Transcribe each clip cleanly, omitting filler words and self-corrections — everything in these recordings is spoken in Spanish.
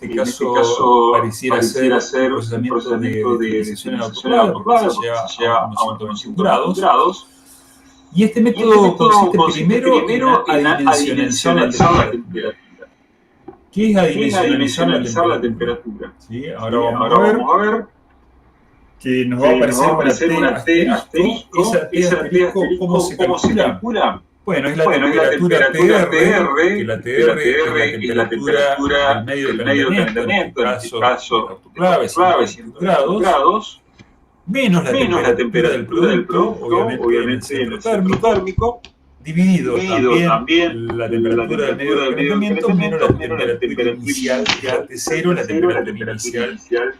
En este caso pareciera ser un procesamiento de estabilización en autoclave, porque se lleva a unos 120 grados. Y este método consiste primero en adimensionalizar la temperatura. ¿Qué es adimensionalizar la temperatura? ¿Sí? Ahora vamos a ver que nos va a aparecer una T asterisco. Esa T asterisco, ¿cómo se calcula? Bueno, es la temperatura TR, que la TR es la temperatura del medio de calentamiento, en este caso de autoclave, 120 grados, menos la temperatura del producto, obviamente en el centro térmico, dividido también la temperatura del medio de calentamiento menos la temperatura inicial de T0, la temperatura inicial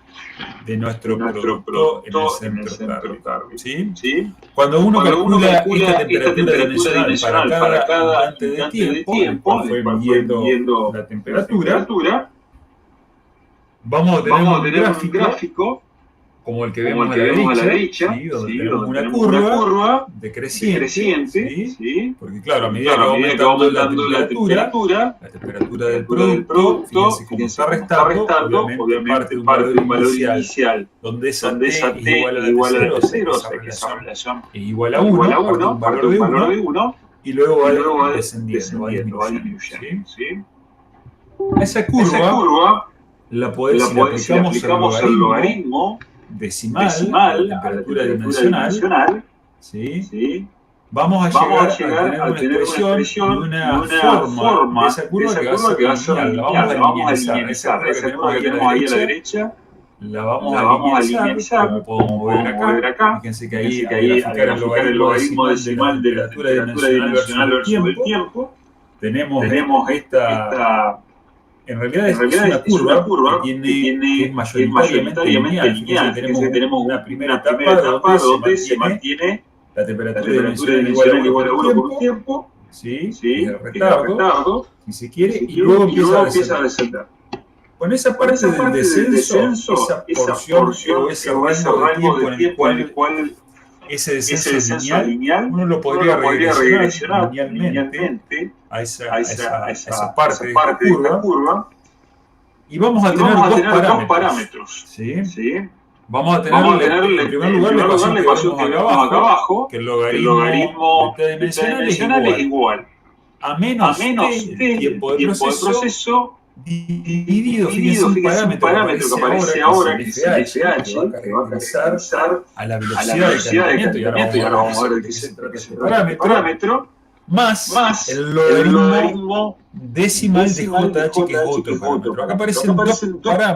de nuestro producto en el centro térmico. ¿Sí? Cuando uno calcula esta temperatura dimensional para cada instante de tiempo, fue midiendo la temperatura, vamos a tener un gráfico como el que vemos a la derecha, ¿sí? Donde tenemos una curva decreciente, ¿sí? Porque claro, a medida que va aumentando la temperatura del producto, fíjense cómo está restando, obviamente parte de un valor inicial, donde esa T es igual a la T0, o sea que esa relación es igual a 1, parte de un valor de 1, y luego va descendiendo, va disminuyendo, ¿sí? A esa curva la si le aplicamos el logaritmo decimal a la temperatura dimensional, ¿sí? Vamos a llegar a tener una expresión y una forma de esa curva que va a ser lineal. La vamos a linealizar. Esa curva que tenemos ahí a la derecha la vamos a linealizar, como podemos ver acá. Fíjense que ahí al graficar el logaritmo decimal de la temperatura dimensional versus el tiempo, tenemos esta... En realidad es una curva que es mayoritariamente lineal. Fíjense que tenemos una primera etapa donde se mantiene la temperatura dimensional igual a 1 por un tiempo, ¿sí? Que es el retardo, si se quiere, y luego empieza a descender. Con esa parte del descenso, esa porción o ese rango de tiempo en el cual ese descenso lineal, uno lo podría regresionar linealmente a esa parte de esta curva, y vamos a tener dos parámetros. ¿Sí? Vamos a tener en primer lugar la ecuación que vemos acá abajo, que el logaritmo de T dimensional es igual a menos T, tiempo de proceso, dividido, fíjense, un parámetro que aparece ahora, que es el FH, que va a caracterizar a la velocidad de calentamiento, y ahora vamos a ver de qué se trata ese parámetro, más el logaritmo decimal de JH, que es otro parámetro. Acá aparecen dos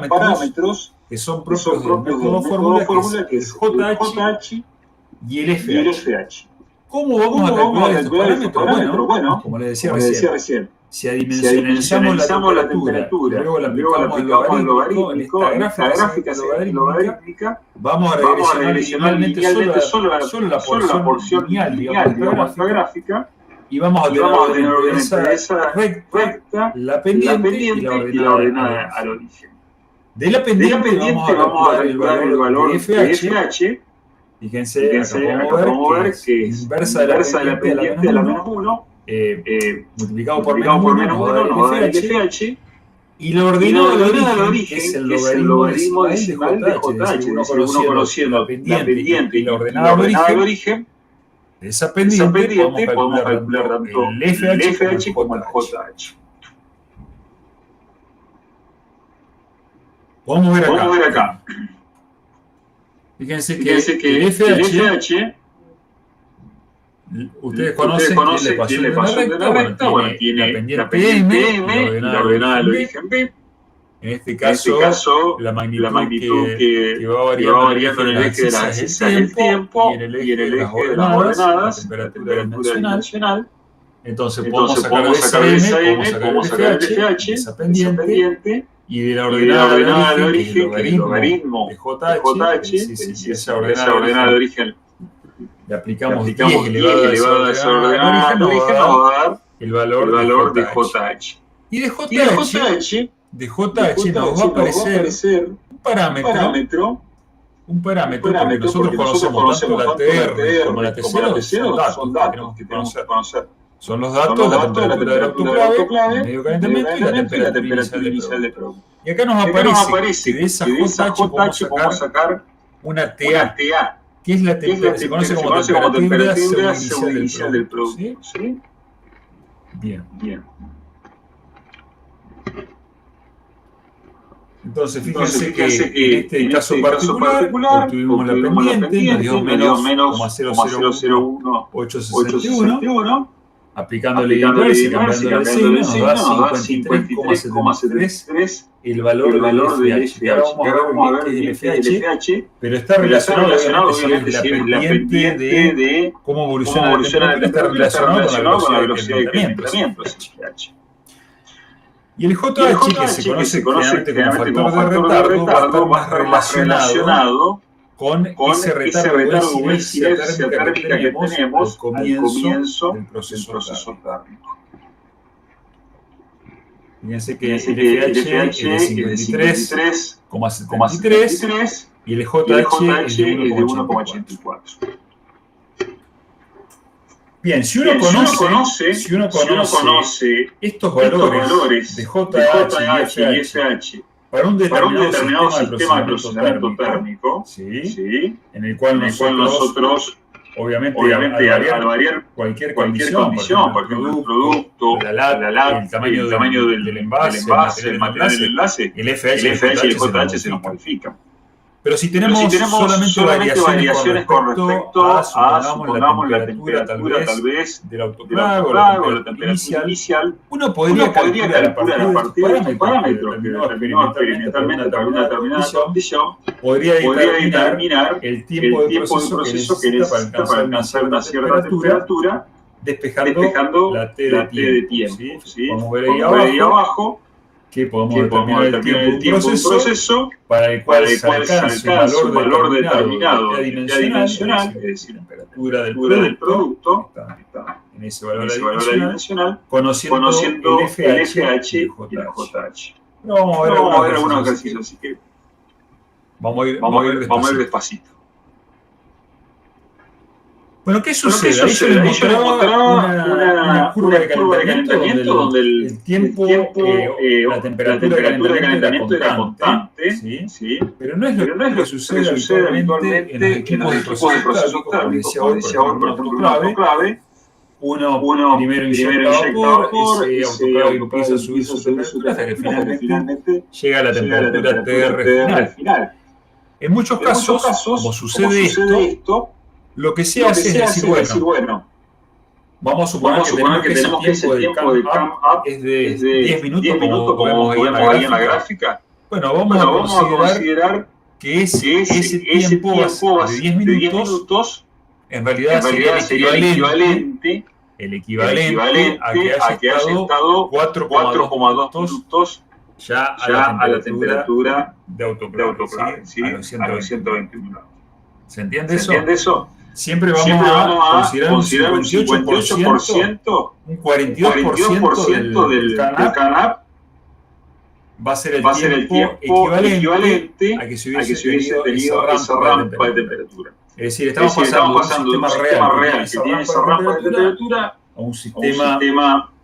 parámetros que son propios del método fórmula, que es JH y el FH. ¿Cómo vamos a calcular estos parámetros? Bueno, como les decía recién, si adimensionalizamos la temperatura y luego la aplicamos al logaritmo, en esta gráfica logarítmica, vamos a regresionar linealmente solo la porción lineal, digamos, de esta gráfica, y vamos a tener obviamente esa recta, la pendiente y la ordenada al origen. De la pendiente vamos a calcular el valor de FH. Fíjense, acá podemos ver que es inversa de la pendiente a la menos 1, multiplicado por menos 1 nos da el FH, y la ordenada al origen es el logaritmo decimal de JH, uno conociendo la pendiente y la ordenada al origen. De esa pendiente podemos calcular tanto el FH como el JH. Vamos a ver acá. Fíjense que el FH, ustedes conocen que la ecuación de la recta, tiene la pendiente M y la ordenada al origen B. En este caso la magnitud que va variando en el eje de la abscisa es el tiempo, y en el eje de las ordenadas, la temperatura dimensional. Entonces podemos sacar de esa M, podemos sacar el FH, esa pendiente, y de la ordenada de origen, que es el logaritmo de JH, esa ordenada de origen, le aplicamos 10 elevado a esa ordenada de origen, nos va a dar el valor de JH. Y de JH nos va a aparecer un parámetro, porque nosotros conocemos tanto la TR como la T0, son datos que tenemos que conocer. Son los datos de la temperatura del autoclave, el medio calentamiento y la temperatura inicial del producto. Y acá nos aparece que de esa JH podemos sacar una TA, que es la temperatura, se conoce como temperatura inicial del producto. ¿Sí? Bien. Entonces, fíjense que en este caso particular obtuvimos la pendiente, nos dio menos 0,001861, aplicándole igual y cambiando el signo, nos da 53,73 el valor del FH. Ahora vamos a ver qué es el FH, pero está relacionado obviamente si es la pendiente de cómo evoluciona la temperatura, está relacionado con la velocidad de calentamiento. Y el JH, que se conoce generalmente como factor de retardo, va a estar más relacionado con ese retardo de incidencia térmica que tenemos al comienzo del proceso térmico. Fíjense que el FH es de 53,73 y el JH es de 1,84. Bien, si uno conoce estos valores de JH y FH para un determinado sistema de procesamiento térmico, ¿sí? En el cual nosotros obviamente al variar cualquier condición, por ejemplo, el producto, la lata, el tamaño del envase, el material del enlace, el FH y el JH se nos modifican. Pero si tenemos solamente variaciones con respecto a supongamos, la temperatura tal vez del autoclave o la temperatura inicial, uno podría calcular a partir de estos parámetros que determinó experimentalmente para una determinada condición, podría determinar el tiempo de proceso que necesita para alcanzar una cierta temperatura, despejando la T de tiempo. ¿Sí? Vamos a ver ahí abajo que podemos determinar el tiempo de un proceso para el cual se alcanza un valor determinado de dimensional, es decir, temperatura del producto, está en ese valor adimensional, conociendo el FH y el JH. Vamos a ver algunos ejercicios, así que vamos a ir despacito. Bueno, ¿qué sucede? Ahí se les mostraba una curva de calentamiento donde el tiempo, la temperatura de calentamiento era constante, ¿sí? Pero no es lo que sucede habitualmente en los equipos de proceso térmico, como decía hoy, por ejemplo, un autoclave. Uno primero inyecta vapor, ese autoclave empieza a subir su temperatura hasta que finalmente llega a la temperatura TR final. En muchos casos, como sucede esto, lo que se hace es decir, bueno, vamos a suponer que tenemos que ese tiempo de cam up es de 10 minutos, como vemos ahí en la gráfica. Bueno, vamos a considerar que ese tiempo de 10 minutos en realidad sería el equivalente a que haya estado 4,2 minutos ya a la temperatura de autoclave, ¿sí? A los 121 grados. ¿Se entiende eso? Siempre vamos a considerar un 58%, un 42% del CANAP va a ser el tiempo equivalente a que se hubiese tenido esa rampa de temperatura. Es decir, estamos pasando de un sistema real que tiene esa rampa de temperatura a un sistema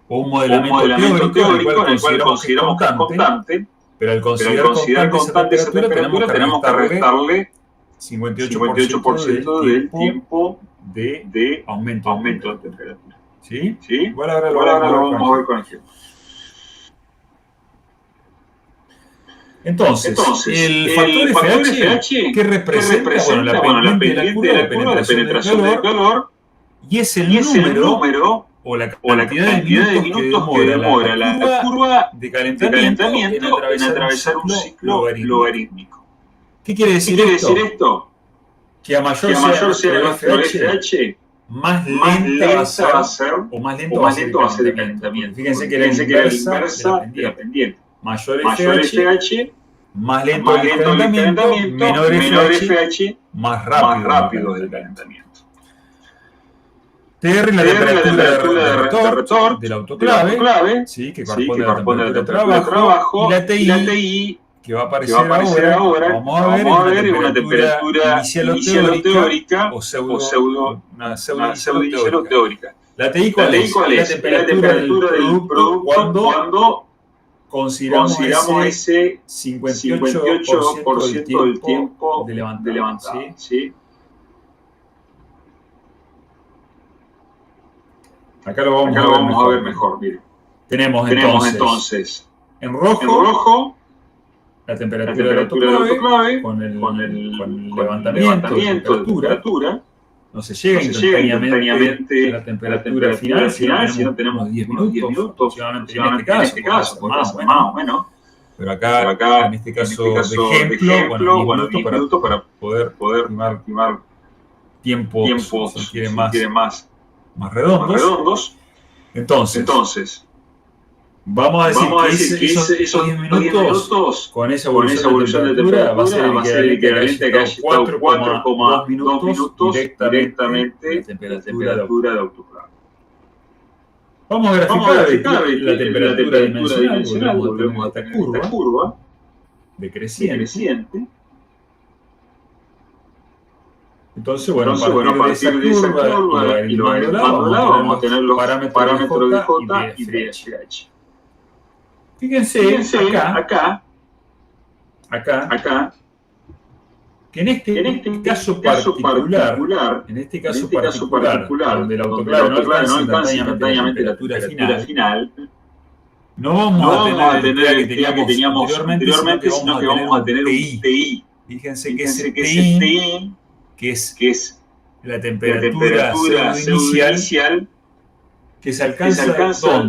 o un modelamiento teórico en el cual consideramos que es constante, pero al considerar constante esa temperatura tenemos que restarle 58% del tiempo de aumento de temperatura. ¿Sí? Igual ahora lo vamos a ver con ejemplo. Entonces, el factor FH, ¿qué representa? Bueno, la pendiente de la curva de penetración del calor, y es el número o la cantidad de minutos que demora la curva de calentamiento en atravesar un ciclo logarítmico. ¿Qué quiere decir esto? Que a mayor sea nuestro FH, más lenta va a ser o más lento va a ser el calentamiento. Fíjense que la inversa de la pendiente. Mayor FH, más lento el calentamiento, menor FH, más rápido el calentamiento. TR la temperatura de retorno del autoclave, ¿sí? Que corresponde a la temperatura de trabajo, y la TI que va a aparecer ahora, vamos a ver una temperatura inicial o teórica o pseudo teórica. La TI, ¿cuál es? La temperatura del producto cuando consideramos ese 58% del tiempo de levantado. ¿Sí? Acá lo vamos a ver mejor. Mire. Tenemos entonces en rojo la temperatura del autoclave con el levantamiento de temperatura. No se llega instantáneamente a la temperatura final, sino tenemos 10 minutos aproximadamente en este caso, más o menos. Pero acá, en este caso de ejemplo, 10 minutos para poder estimar tiempos, si quieren, más redondos. Entonces, vamos a decir que esos 10 minutos, con esa evolución de temperatura, va a ser el equivalente a que haya estado 4,2 minutos directamente la temperatura de autoclave. Vamos a graficar la temperatura dimensional, volvemos a tener esta curva decreciente. Entonces, bueno, a partir de esa curva y lo agrandándola, vamos a tener los parámetros de J y de FH. Fíjense acá, que en este caso particular, donde el autoclave no alcanza instantáneamente la temperatura final, no vamos a tener el que teníamos anteriormente, sino que vamos a tener un TI. Fíjense que ese TI, que es la temperatura inicial, que se alcanza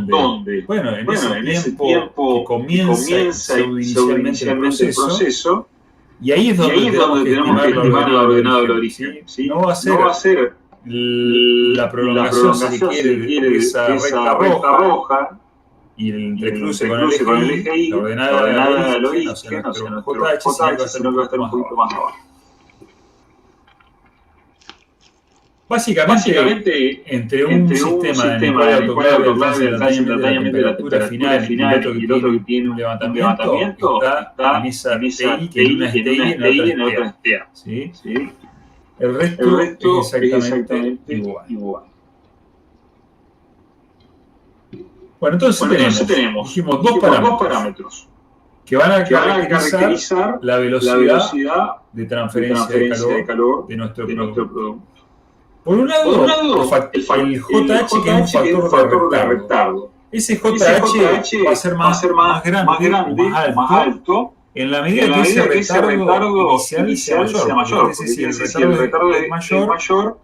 ¿dónde? Bueno, en ese tiempo que comienza inicialmente el proceso, y ahí es donde tenemos que estimar el ordenado del origen. ¿Sí? No va a ser la prolongación, si se quiere, de esa recta roja y el entrecruce con el eje Y, la ordenada del origen, o sea, nuestro JH, sino que va a estar un poquito más abajo. Básicamente, entre un sistema en el cual el autoclave alcanza instantáneamente la temperatura final y el otro que tiene un levantamiento, está en esa TI, que en una es TI y en otra es TA. ¿Sí? El resto es exactamente igual. Bueno, entonces tenemos, dijimos, dos parámetros que van a caracterizar la velocidad de transferencia de calor de nuestro producto. Por un lado, el JH, que es un factor de retardo. Ese JH va a ser más grande, más alto, en la medida que ese retardo inicial sea mayor. Es decir, si el retardo es mayor,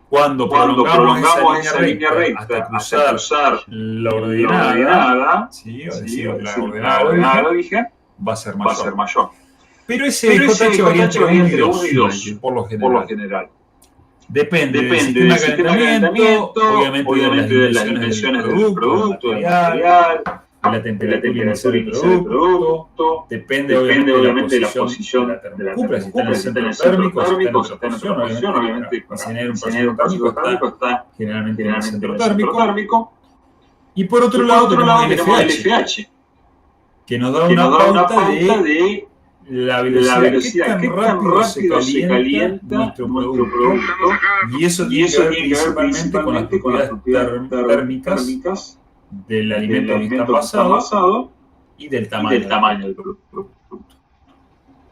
cuando prolongamos esa línea recta hasta cruzar la ordenada, ¿sí? Es decir, la ordenada del origen, va a ser mayor. Pero ese JH varía entre 1 y 2, por lo general. Depende del sistema de calentamiento, obviamente de las dimensiones del producto, del material, de la temperatura inicial del producto, depende obviamente de la posición de la termocupla, si está en el centro térmico, si está en otra posición, obviamente para diseñar un proceso térmico está generalmente en el centro térmico. Y por otro lado tenemos el FH, que nos da una pauta de la velocidad, qué tan rápido se calienta nuestro producto, y eso tiene que ver principalmente con las propiedades térmicas del alimento que está pasado y del tamaño del producto.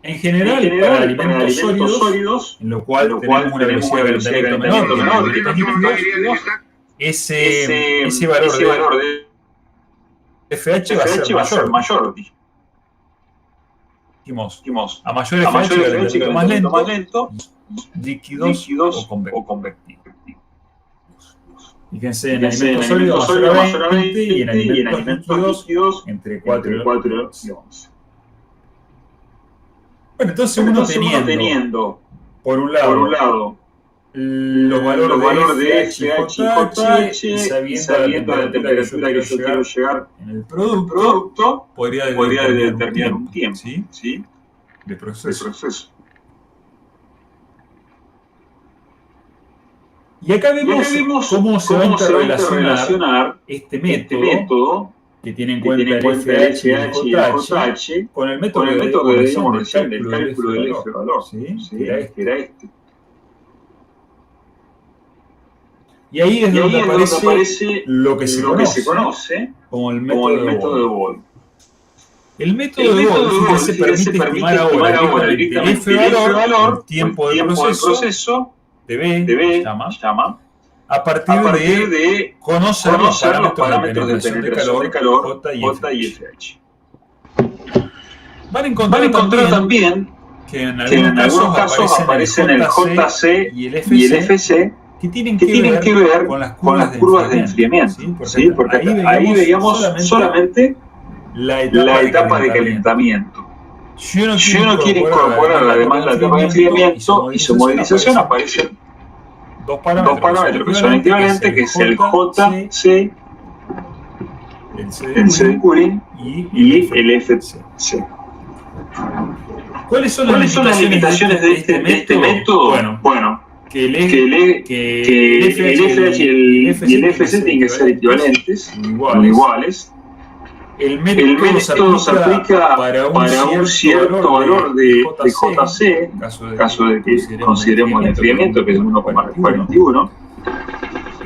En general, para alimentos sólidos, en lo cual tenemos una velocidad de calentamiento menor que los líquidos, ese valor de FH va a ser mayor. Dijimos, a mayor FH calentamiento más lento, líquidos o convectivos. Fíjense, en alimentos sólidos va a ser a 20 y en alimentos líquidos entre 4 y 11. Bueno, entonces uno teniendo por un lado los valores de FH y JH, y sabiendo la temperatura que yo quiero llegar en el producto, podría determinar un tiempo, ¿sí? de proceso. Y acá vemos cómo se va a interrelacionar este método que tiene en cuenta el FH y el JH con el método de redistribución del cálculo del eje de valor, ¿sí? Que era este. Y ahí es donde aparece lo que se conoce como el método de Bol. El método de Bol se permite estimar ahora directamente el F-valor, el tiempo del proceso, TB, llama, a partir de conocer los parámetros de penetración de calor, J y FH. Van a encontrar también que en algunos casos aparecen el JC y el FC, que tienen que ver con las curvas de enfriamiento. ¿Sí? Porque ahí veíamos solamente la etapa de calentamiento. Si uno quiere incorporar además la etapa de enfriamiento y su modelización, aparecen dos parámetros que son equivalentes, que es el JC, el C de cooling, y el FC. ¿Cuáles son las limitaciones de este método? Bueno, que el FH y el FC tienen que ser equivalentes, iguales. El método se aplica para un cierto valor de JC, en caso de que consideremos el enfriamiento, que es 1,41.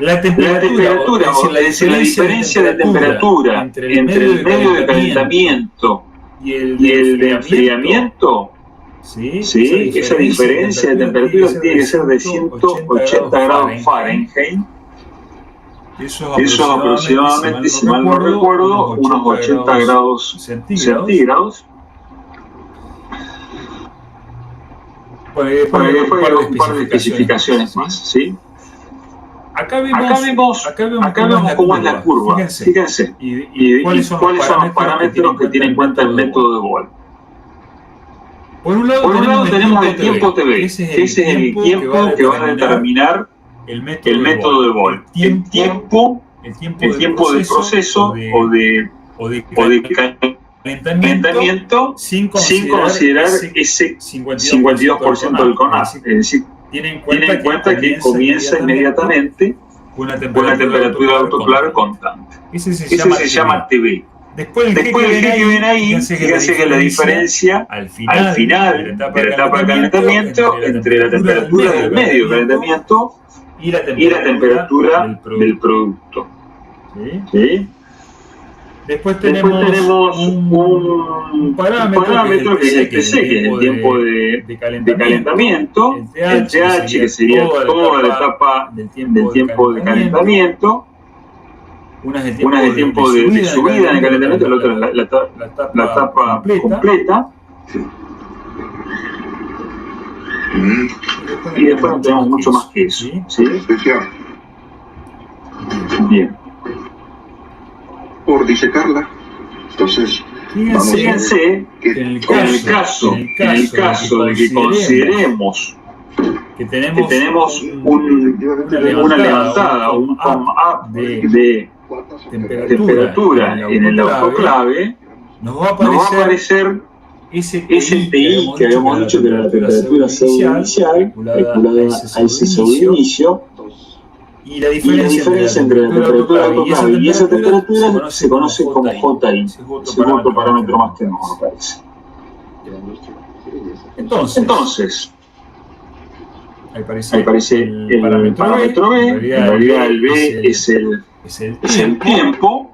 La temperatura, es decir, la diferencia de temperatura entre el medio de calentamiento y el de enfriamiento, ¿sí? Esa diferencia de temperatura tiene que ser de 180 grados Fahrenheit. Eso aproximadamente, si mal no recuerdo, unos 80 grados centígrados. Después un par de especificaciones más, ¿sí? Acá vemos cómo es la curva, fíjense, y cuáles son los parámetros que tiene en cuenta el método de Bol. Por un lado tenemos el tiempo TB, ese es el tiempo que va a determinar el método de Bol. El tiempo del proceso o de calentamiento sin considerar ese 52% del CONAP. Es decir, tienen en cuenta que comienza inmediatamente una temperatura de autoclave constante. Ese se llama TB. Después el G que ven ahí, fíjense que la diferencia al final de la etapa de calentamiento entre la temperatura del medio de calentamiento y la temperatura del producto. ¿Sí? Después tenemos un parámetro que es el TC, que es el tiempo de calentamiento, el TH, que sería toda la etapa del tiempo de calentamiento. Una es el tiempo de subida en el calentamiento, la otra es la etapa completa. Y después no tenemos mucho más que eso. ¿Sí? Bien. Por disecarla, entonces fíjense que en el caso de que consideremos que tenemos una levantada, un pump up de temperatura en el autoclave, nos va a aparecer ese TI que habíamos dicho que era la temperatura inicial, calculada a ese subinicio, y la diferencia entre la temperatura de autoclave y esa temperatura se conoce como JI, ese es otro parámetro más que nos aparece. Entonces ahí aparece el parámetro B, en realidad el B es el tiempo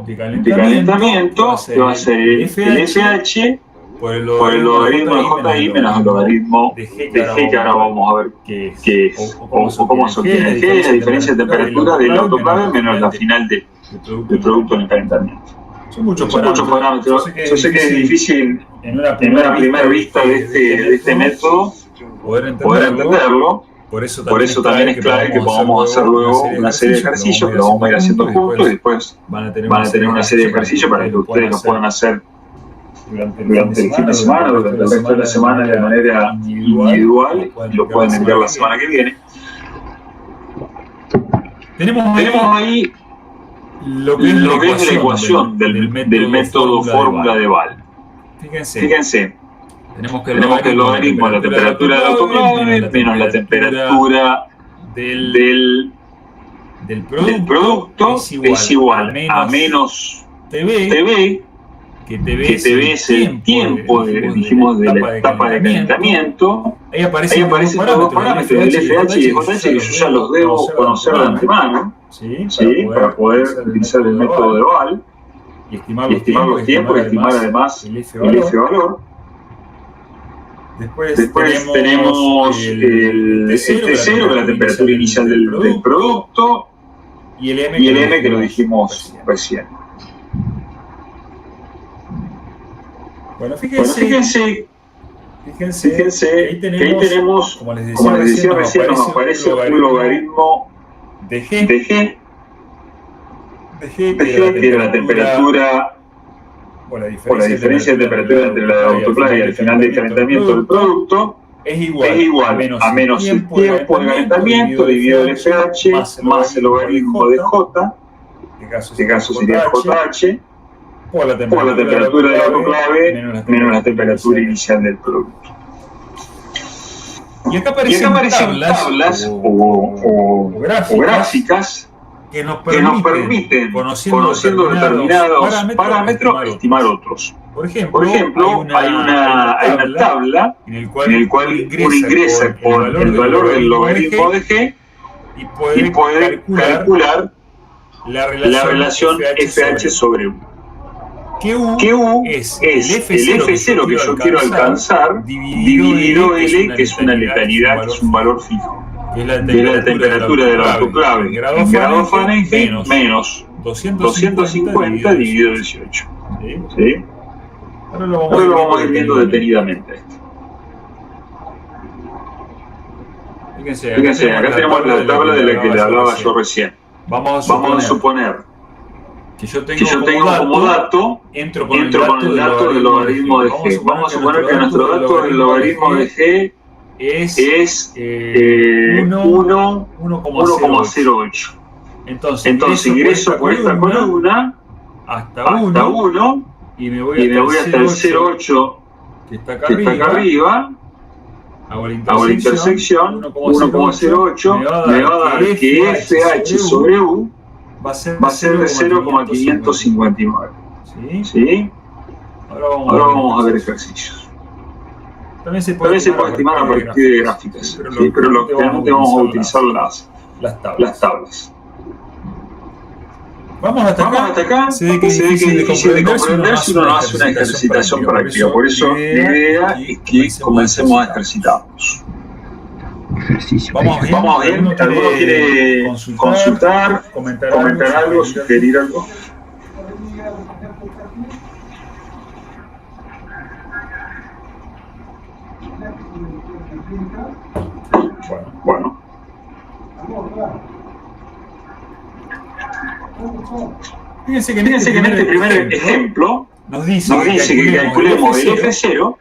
de calentamiento, que va a ser el FH por el logaritmo de JI menos el logaritmo de G, que ahora vamos a ver qué es o cómo se obtiene. G es la diferencia de temperatura del autoclave menos la final del producto en el calentamiento. Son muchos parámetros. Yo sé que es difícil en una primera vista de este método poder entenderlo. Por eso también es clave que podamos hacer luego una serie de ejercicios que lo vamos a ir haciendo juntos y después van a tener una serie de ejercicios para que ustedes lo puedan hacer durante el fin de semana, durante el resto de la semana de manera individual y lo pueden enviar la semana que viene. Tenemos ahí lo que es la ecuación del método fórmula de Bol. Fíjense. Tenemos que el logaritmo de la temperatura del autoclave menos la temperatura del producto es igual a menos TB que te ves el tiempo de la etapa de calentamiento. Ahí aparecen los parámetros del FH y del JH, que yo ya los debo conocer de antemano, ¿sí? Para poder utilizar el método de Wahl y estimar los tiempos y estimar además el F-valor. Después tenemos el T0, que es la temperatura inicial del producto, y el M que lo dijimos recién. Bueno, fíjense que ahí tenemos, como les decía recién, nos aparece un logaritmo de G, que era la temperatura, o la diferencia de temperatura entre la autoclave y el final del calentamiento del producto, es igual a menos el tiempo de calentamiento dividido el FH más el logaritmo de J, en este caso sería JH, por la temperatura de la autoclave menos la temperatura inicial del producto. Y acá aparecen tablas o gráficas que nos permiten, conociendo determinados parámetros, estimar otros. Por ejemplo, hay una tabla en el cual uno ingresa con el valor del logaritmo de G y puede calcular la relación FH sobre U. Que U es el F0 que yo quiero alcanzar dividido L, que es una letalidad, que es un valor fijo, que es la temperatura de la autoclave en grados Fahrenheit menos 250 dividido 18. ¿Sí? Ahora lo vamos a ir viendo detenidamente esto. Fíjense, acá tenemos la tabla de la que le hablaba yo recién. Vamos a suponer que yo tengo como dato, entro con el dato del logaritmo de G. Vamos a suponer que nuestro dato del logaritmo de G es 1,08. Entonces ingreso por esta columna hasta 1 y me voy hasta el 0,8 que está acá arriba. Hago la intersección, 1,08 me va a dar que FH sobre U va a ser de 0,559. ¿Sí? Ahora vamos a ver ejercicios. También se puede estimar a partir de gráficas, pero lógicamente vamos a utilizar las tablas. Vamos hasta acá. Se ve que es difícil de comprender si uno no hace una ejercitación práctica. Por eso la idea es que comencemos a ejercitarnos. Vamos bien. ¿Alguno quiere consultar, comentar algo, sugerir algo? Bueno. Fíjense que en este primer ejemplo nos dice que calculemos el F0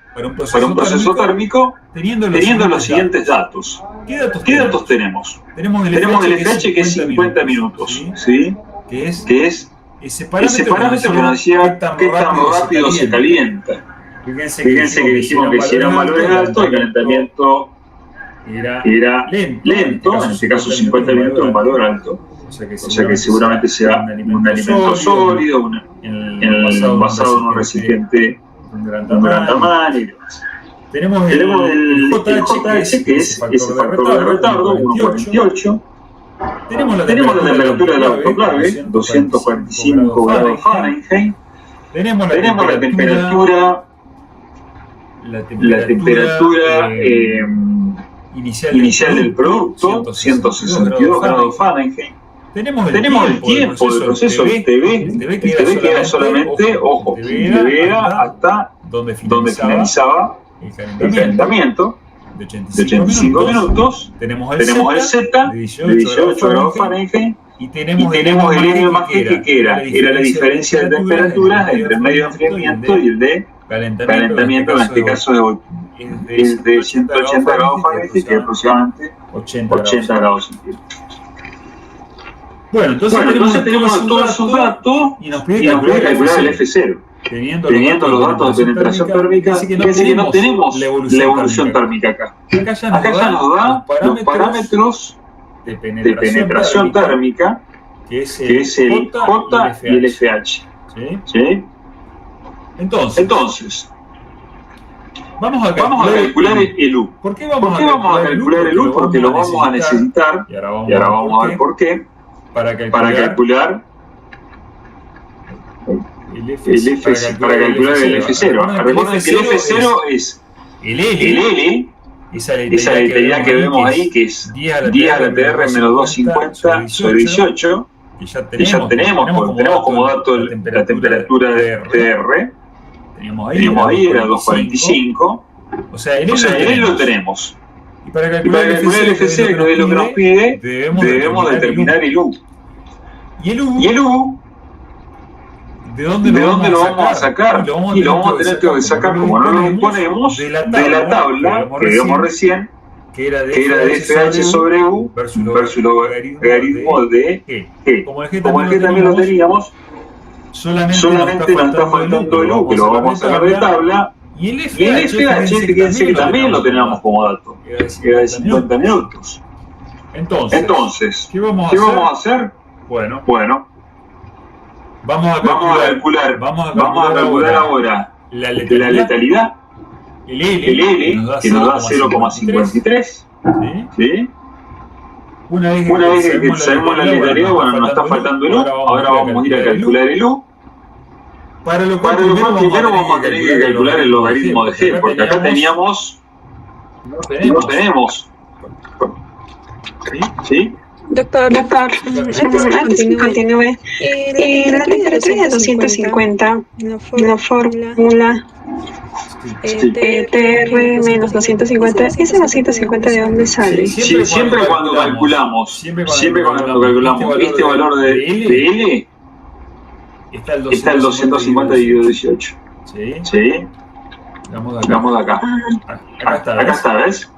para un proceso térmico teniendo los siguientes datos. ¿Qué datos tenemos? Tenemos el FH que es 50 minutos, ¿sí? Que es ese parámetro que nos decía qué tan rápido se calienta. Fíjense que dijimos que si era un valor alto, el calentamiento era lento, en este caso 50 minutos es un valor alto. O sea que seguramente sea un alimento sólido, basado en un recipiente de un gran tamaño y demás. Tenemos el JH, que es ese factor de retardo, 1,48. Tenemos la temperatura de la autoclave, 245 grados Fahrenheit. Tenemos la temperatura inicial del producto, 162 grados Fahrenheit. Tenemos el tiempo del proceso TV. El TV queda solamente, ojo, el TV era hasta donde finalizaba el calentamiento de 85 minutos. Tenemos el Z de 18 grados Fahrenheit y tenemos el N más G, que era la diferencia de temperaturas entre el medio enfriamiento y el de calentamiento, en este caso es de 180 grados Fahrenheit, que es aproximadamente 80 grados centígrados. Bueno, entonces tenemos todos esos datos y nos pide calcular el F0. Teniendo los datos de penetración térmica, fíjense que no tenemos la evolución térmica acá. Acá ya nos da los parámetros de penetración térmica, que es el J y el FH. ¿Sí? Entonces, vamos a calcular el U. ¿Por qué vamos a calcular el U? Porque lo vamos a necesitar, y ahora vamos a ver por qué, para calcular el F0. Recuerden que el F0 es el L, esa letalidad que vemos ahí, que es 10 a la TR menos 250 sobre 18, que ya tenemos como dato la temperatura de TR. Teníamos ahí, era 245. O sea, el L lo tenemos. Y para calcular el F0, que es lo que nos pide, debemos determinar el U. ¿Y el U? ¿De dónde lo vamos a sacar? Y lo vamos a tener que sacar, como no lo imponemos, de la tabla que vimos recién, que era de FH sobre U versus el logaritmo de G. Como el G también lo teníamos, solamente nos está faltando el U, que lo vamos a sacar de tabla. Y el FH, fíjense que también lo teníamos como dato, era de 50 minutos. Entonces, ¿qué vamos a hacer? Bueno, vamos a calcular ahora la letalidad, el L, que nos da 0,53. ¿Sí? Una vez que sabemos la letalidad, bueno, nos está faltando el U, ahora vamos a ir a calcular el U. Para lo cual primero vamos a tener que calcular el logaritmo de G, porque acá no tenemos. ¿Sí? Doctor, antes que continúe, la temperatura de 250, la fórmula TR menos 250, ¿ese 250 de dónde sale? Siempre cuando calculamos este valor de L, está el 250 dividido 18. ¿Sí? Vamos de acá. Acá está, ¿ves?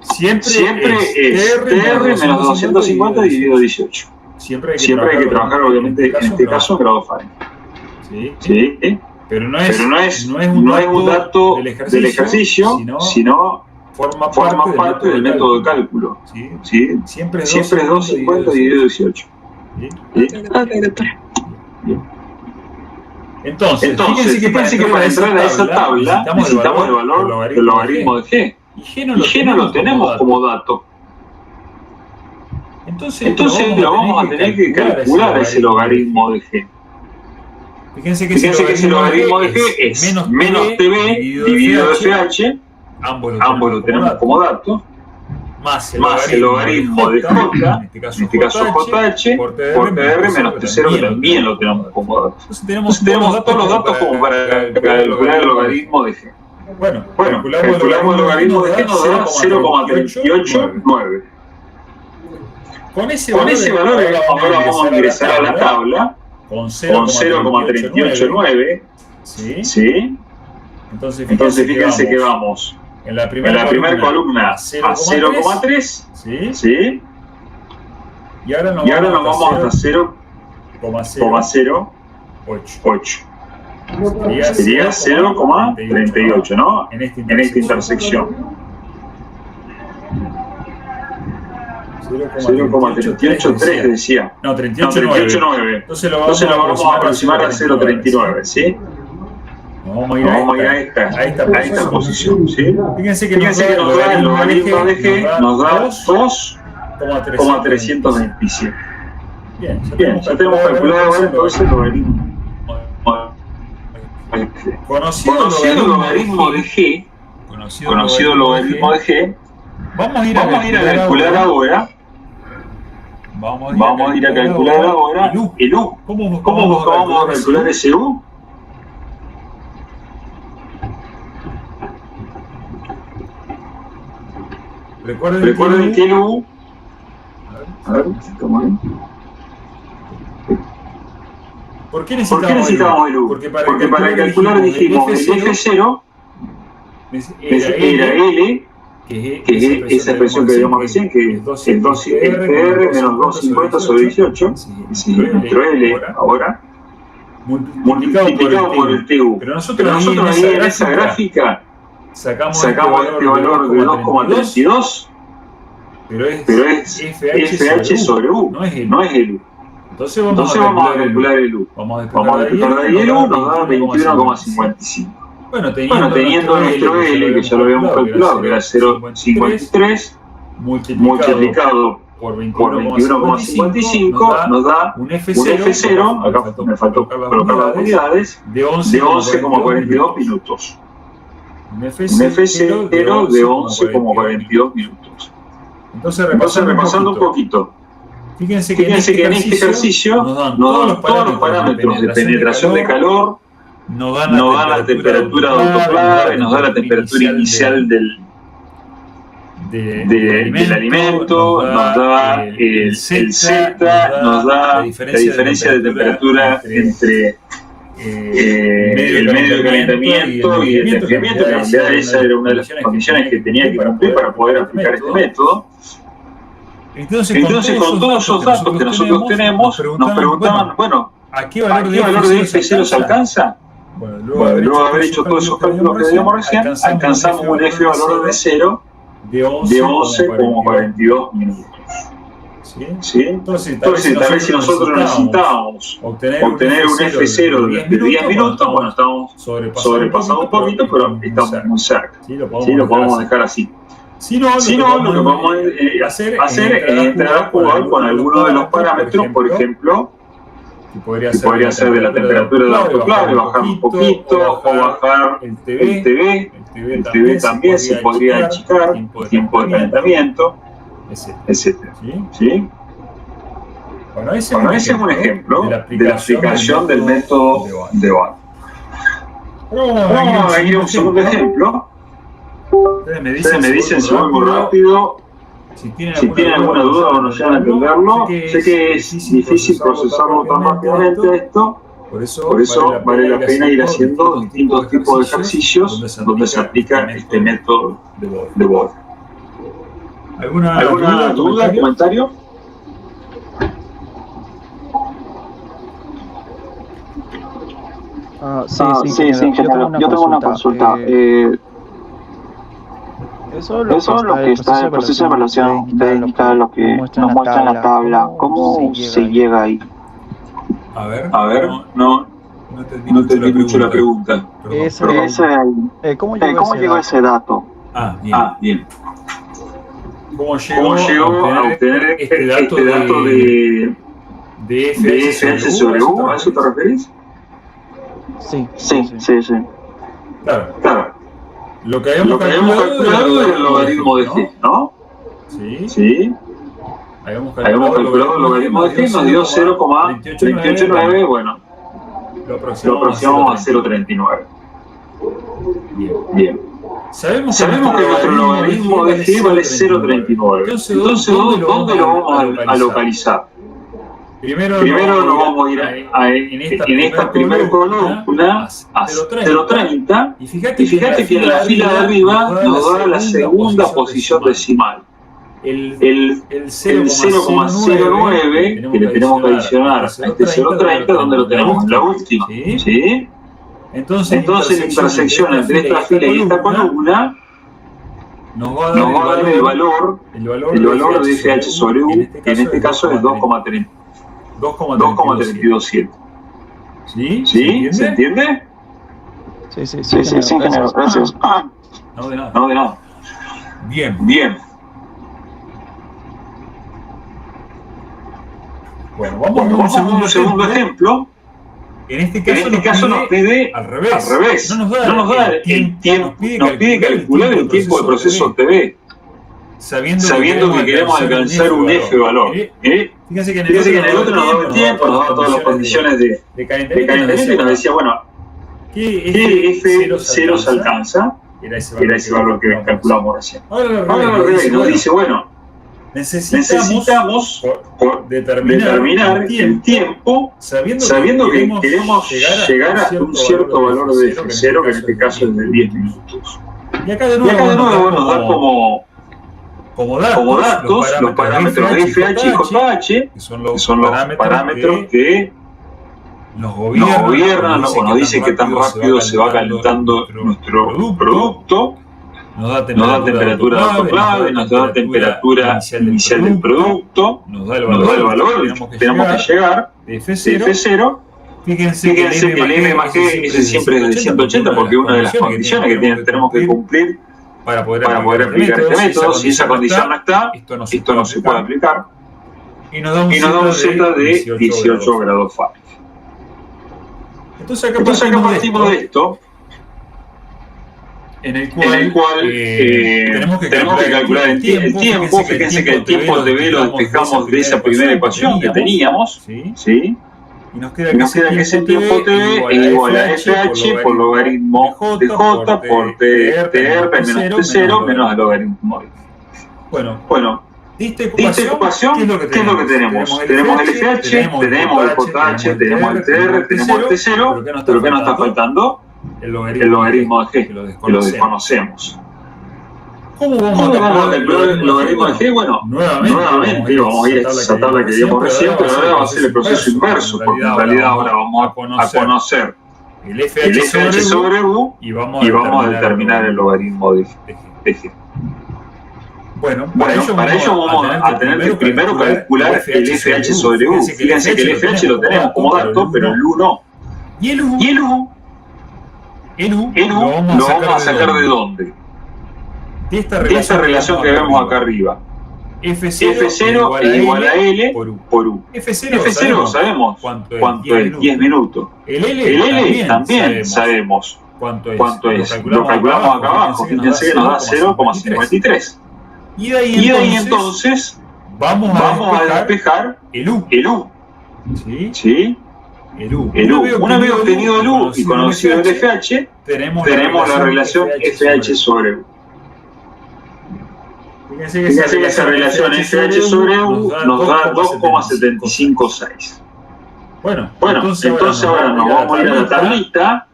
Siempre es TR menos 250 dividido 18. Siempre hay que trabajar, obviamente, en este caso, en grado Fahrenheit. ¿Sí? Pero no es un dato del ejercicio, sino forma parte del método de cálculo. ¿Sí? Siempre es 250 dividido 18. Ok, doctor. Entonces, fíjense que para entrar a esa tabla necesitamos el valor del logaritmo de G. Y G no lo tenemos como dato. Entonces lo vamos a tener que calcular ese logaritmo de G. Fíjense que ese logaritmo de G es menos TV dividido FH, ambos lo tenemos como dato, más el logaritmo de J, en este caso JH, por TR menos T0, que también lo tenemos como dato. Entonces tenemos todos los datos como para calcular el logaritmo de G. Bueno, calculamos el logaritmo de G, nos da 0,389. Con ese valor ahora vamos a ingresar a la tabla con 0,389. ¿Sí? Entonces fíjense que vamos en la primera columna a 0,3. ¿Sí? Y ahora nos vamos hasta 0,08. Sería 0,38, ¿no? En esta intersección. 0,383 decía. No, 38,9. Entonces lo vamos a aproximar a 0,39, ¿sí? Vamos a ir a esta posición, ¿sí? Fíjense que nos da el logaritmo de G, nos da 2,327. Bien, ya tenemos calculado ahora entonces el logaritmo. Conocido el logaritmo de G, vamos a ir a calcular ahora. Vamos a ir a calcular ahora el U. ¿Cómo vamos a calcular ese U? Recuerden que el U. A ver, toma ahí. ¿Por qué necesitamos el U? Porque para calcular dijimos el F0 era L, que es esa expresión que vimos recién, que es el TR menos 250 sobre 18, nuestro L ahora, multiplicado por el TU. Pero nosotros ahí en esa gráfica sacamos este valor de 2,32, pero es FH sobre U, no es el U. Entonces vamos a calcular el U. Vamos a despejar de ahí el U, nos da 21,55. Bueno, teniendo nuestro L, que ya lo habíamos calculado, que era 0,53, multiplicado por 21,55, nos da un F0, acá me faltó colocar las unidades, de 11,42 minutos. Un F0 de 11,42 minutos. Entonces, repasando un poquito. Fíjense que en este ejercicio nos dan todos los parámetros de penetración de calor, nos dan la temperatura de autoclave, nos da la temperatura inicial del alimento, nos da el Z, nos da la diferencia de temperatura entre el medio de calentamiento y el enfriamiento, que en realidad esa era una de las condiciones que tenía que cumplir para poder aplicar este método. Entonces, con todos esos datos que nosotros tenemos, nos preguntaban, bueno, ¿a qué valor de F0 se alcanza? Bueno, luego de haber hecho todos esos cálculos que veíamos recién, alcanzamos un F valor de 0 de 11,42 minutos. ¿Sí? Entonces, tal vez si nosotros necesitábamos obtener un F0 de 10 minutos, bueno, estamos sobrepasando un poquito, pero estamos muy cerca. ¿Sí? Lo podemos dejar así. Si no, lo que podemos hacer es entrar a jugar con alguno de los parámetros, por ejemplo, que podría ser de la temperatura del autoclave, bajar un poquito, o bajar el TV. El TV también se podría achicar, tiempo de calentamiento, etc. ¿Sí? Bueno, ese es un ejemplo de la aplicación del método de Watt. Vamos a ir a un segundo ejemplo. Ustedes me dicen si voy muy rápido, si tienen alguna duda o no llegan a entenderlo. Sé que es difícil procesarlo tan rápidamente esto, por eso vale la pena ir haciendo distintos tipos de ejercicios donde se aplica este método de Watt. ¿Alguna duda, comentario? Sí, ingeniero. Yo tengo una consulta. Eso es lo que está en el proceso de evaluación técnica, lo que nos muestra en la tabla. ¿Cómo se llega ahí? A ver, no entendí mucho la pregunta. ¿Cómo llegó ese dato? Bien. ¿Cómo llegó a obtener este dato de FH sobre U? ¿A eso te referís? Sí. Claro. Lo que habíamos calculado era el logaritmo de G, ¿no? Sí. Habíamos calculado el logaritmo de G, nos dio 0,289, bueno, lo aproximamos a 0,39. Bien. Sabemos que nuestro logaritmo de G vale 0,39. Entonces, ¿dónde lo vamos a localizar? Primero nos vamos a ir en esta primera columna a 0,30 y fíjate que en la fila de arriba nos da la segunda posición decimal. El 0,09 que le tenemos que adicionar a este 0,30, donde lo tenemos en la última. ¿Sí? Entonces la intersección entre esta fila y esta columna nos va a dar el valor de FH sobre U, que en este caso es 2,327. ¿Sí? ¿Se entiende? Sí, ingeniero, gracias. No, de nada. Bien. Bueno, vamos a un segundo ejemplo. En este caso nos pide al revés. No nos da el tiempo, nos pide calcular el tiempo de proceso TV, sabiendo que queremos alcanzar un F valor. Fíjense que en el otro nos daba el tiempo, nos daba todas las condiciones de calentamiento y nos decía, bueno, ¿qué F0 se alcanza? Era ese valor que calculamos recién. Ahora al revés, nos dice, bueno, necesitamos determinar el tiempo sabiendo que queremos llegar a un cierto valor de F0, que en este caso es de 10 minutos. Y acá de nuevo nos da como datos los parámetros de FH y JH, que son los parámetros que nos gobiernan o nos dicen que tan rápido se va calentando nuestro producto. nos da temperatura de autoclave, nos da temperatura inicial del producto, nos da el valor que tenemos que llegar de F0. Fíjense que el M más G ese siempre es de 180 porque una de las condiciones que tenemos que cumplir para poder aplicar este método. Si esa condición no está, esto no se puede aplicar. Y nos da un Z de 18 grados Fahrenheit. Entonces acá partimos de esto, en el cual tenemos que calcular el tiempo. Fíjense que el tiempo TV lo despejamos de esa primera ecuación que teníamos, ¿sí? Y nos queda que ese tiempo TV es igual a FH por logaritmo de J por TR menos T0 menos el logaritmo de J. Bueno, de esta ecuación, ¿qué es lo que tenemos? Tenemos el FH, tenemos el JH, tenemos el TR, tenemos el T0, pero ¿qué nos está faltando? El logaritmo de G, que lo desconocemos. ¿Cómo vamos a calcular el logaritmo de G? Bueno, nuevamente vamos a ir a esa tabla que vimos recién, pero ahora va a ser el proceso inverso, porque en realidad ahora vamos a conocer el FH sobre U y vamos a determinar el logaritmo de G. Bueno, para ello vamos a tener que primero calcular el FH sobre U. Fíjense que el FH lo tenemos como dato, pero el U no. ¿Y el U? Lo vamos a sacar de ¿dónde? De esta relación que vemos acá arriba. F0 es igual a L por U. F0 sabemos cuánto es, 10 minutos. El L también sabemos cuánto es. Lo calculamos acá abajo. Fíjense que nos da 0,53. Y de ahí entonces vamos a despejar el U. ¿Sí? El U. Una vez obtenido el U y conocido el FH, tenemos la relación FH sobre U. Fíjense que esa relación FH sobre U nos da 2,756. Bueno, entonces ahora nos vamos a ir a la tablita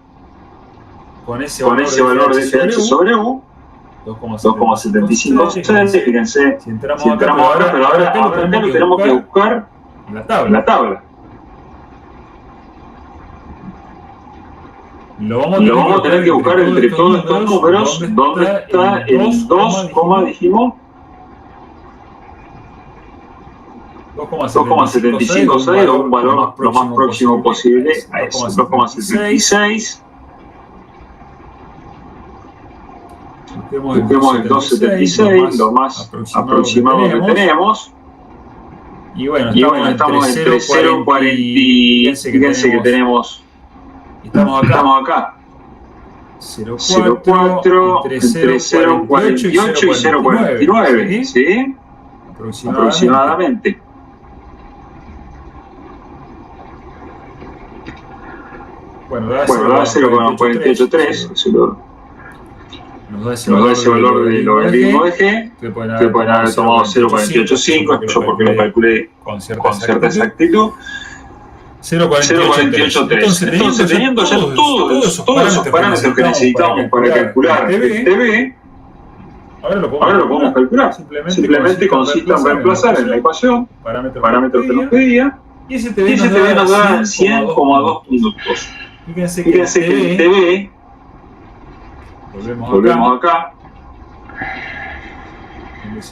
con ese valor de FH sobre U. 2,756, fíjense, si entramos acá, pero ahora lo tenemos que buscar en la tabla. Lo vamos a tener que buscar entre todos estos números, ¿dónde está el 2, dijimos? 2,756, un valor lo más próximo posible a eso, 2,76. Busquemos el 276, lo más aproximado que tenemos. Y bueno, estamos entre 0,40. Fíjense que tenemos. Estamos acá. 0,4 entre 0,48 y 0,49. ¿Sí? Aproximadamente. Bueno, da 0,483. Nos da ese valor del logaritmo de G, que pueden haber tomado 0,485, yo porque lo calculé con cierta exactitud. 0,483. Entonces, teniendo ya todos esos parámetros que necesitamos para calcular el TV, ahora lo podemos calcular. Simplemente consiste en reemplazar en la ecuación parámetros que nos pedía, y ese TV nos da 100,2 minutos. Fíjense que el TV, volvemos acá,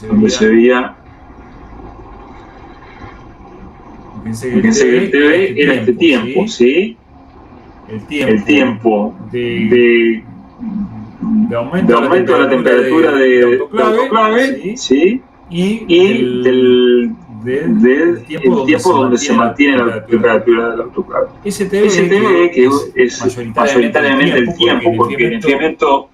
donde se veía. Fíjense que el TV era este tiempo, ¿sí? El tiempo de aumento de la temperatura de autoclave, ¿sí? Y del tiempo donde se mantiene la temperatura del autoclave. Ese TV que es mayoritariamente el tiempo, porque el enfriamiento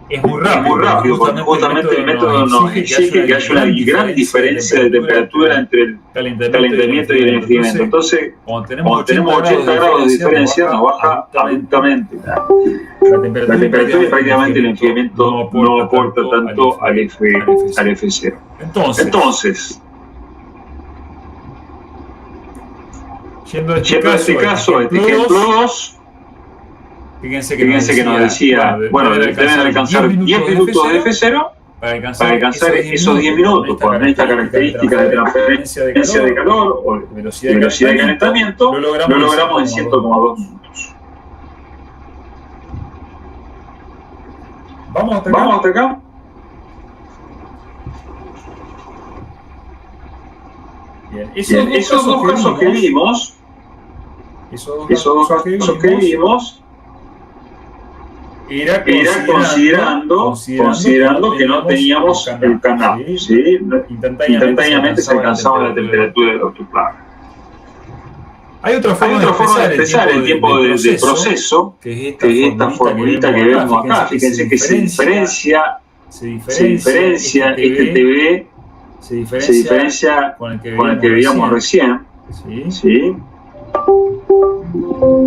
es muy rápido, porque justamente el método nos exige que haya una gran diferencia de temperatura entre el calentamiento y el enfriamiento. Entonces, cuando tenemos 80 grados de diferencia, nos baja abruptamente la temperatura y prácticamente el enfriamiento no aporta tanto al F0. Entonces, yendo a este caso, este ejemplo 2, fíjense que nos decía, bueno, deben alcanzar 10 minutos de F0 para alcanzar esos 10 minutos con esta característica de transferencia de calor o de velocidad de calentamiento, lo logramos en 100,2 minutos. ¿Vamos hasta acá? Bien, esos dos casos que vimos, era considerando que no teníamos el canal, ¿sí? Instantáneamente se alcanzaba la temperatura del autoclave. Hay otra forma de empezar el tiempo de proceso, que es esta formulita que vemos acá. Fíjense que se diferencia este TV, se diferencia con el que veíamos recién. ¿Sí?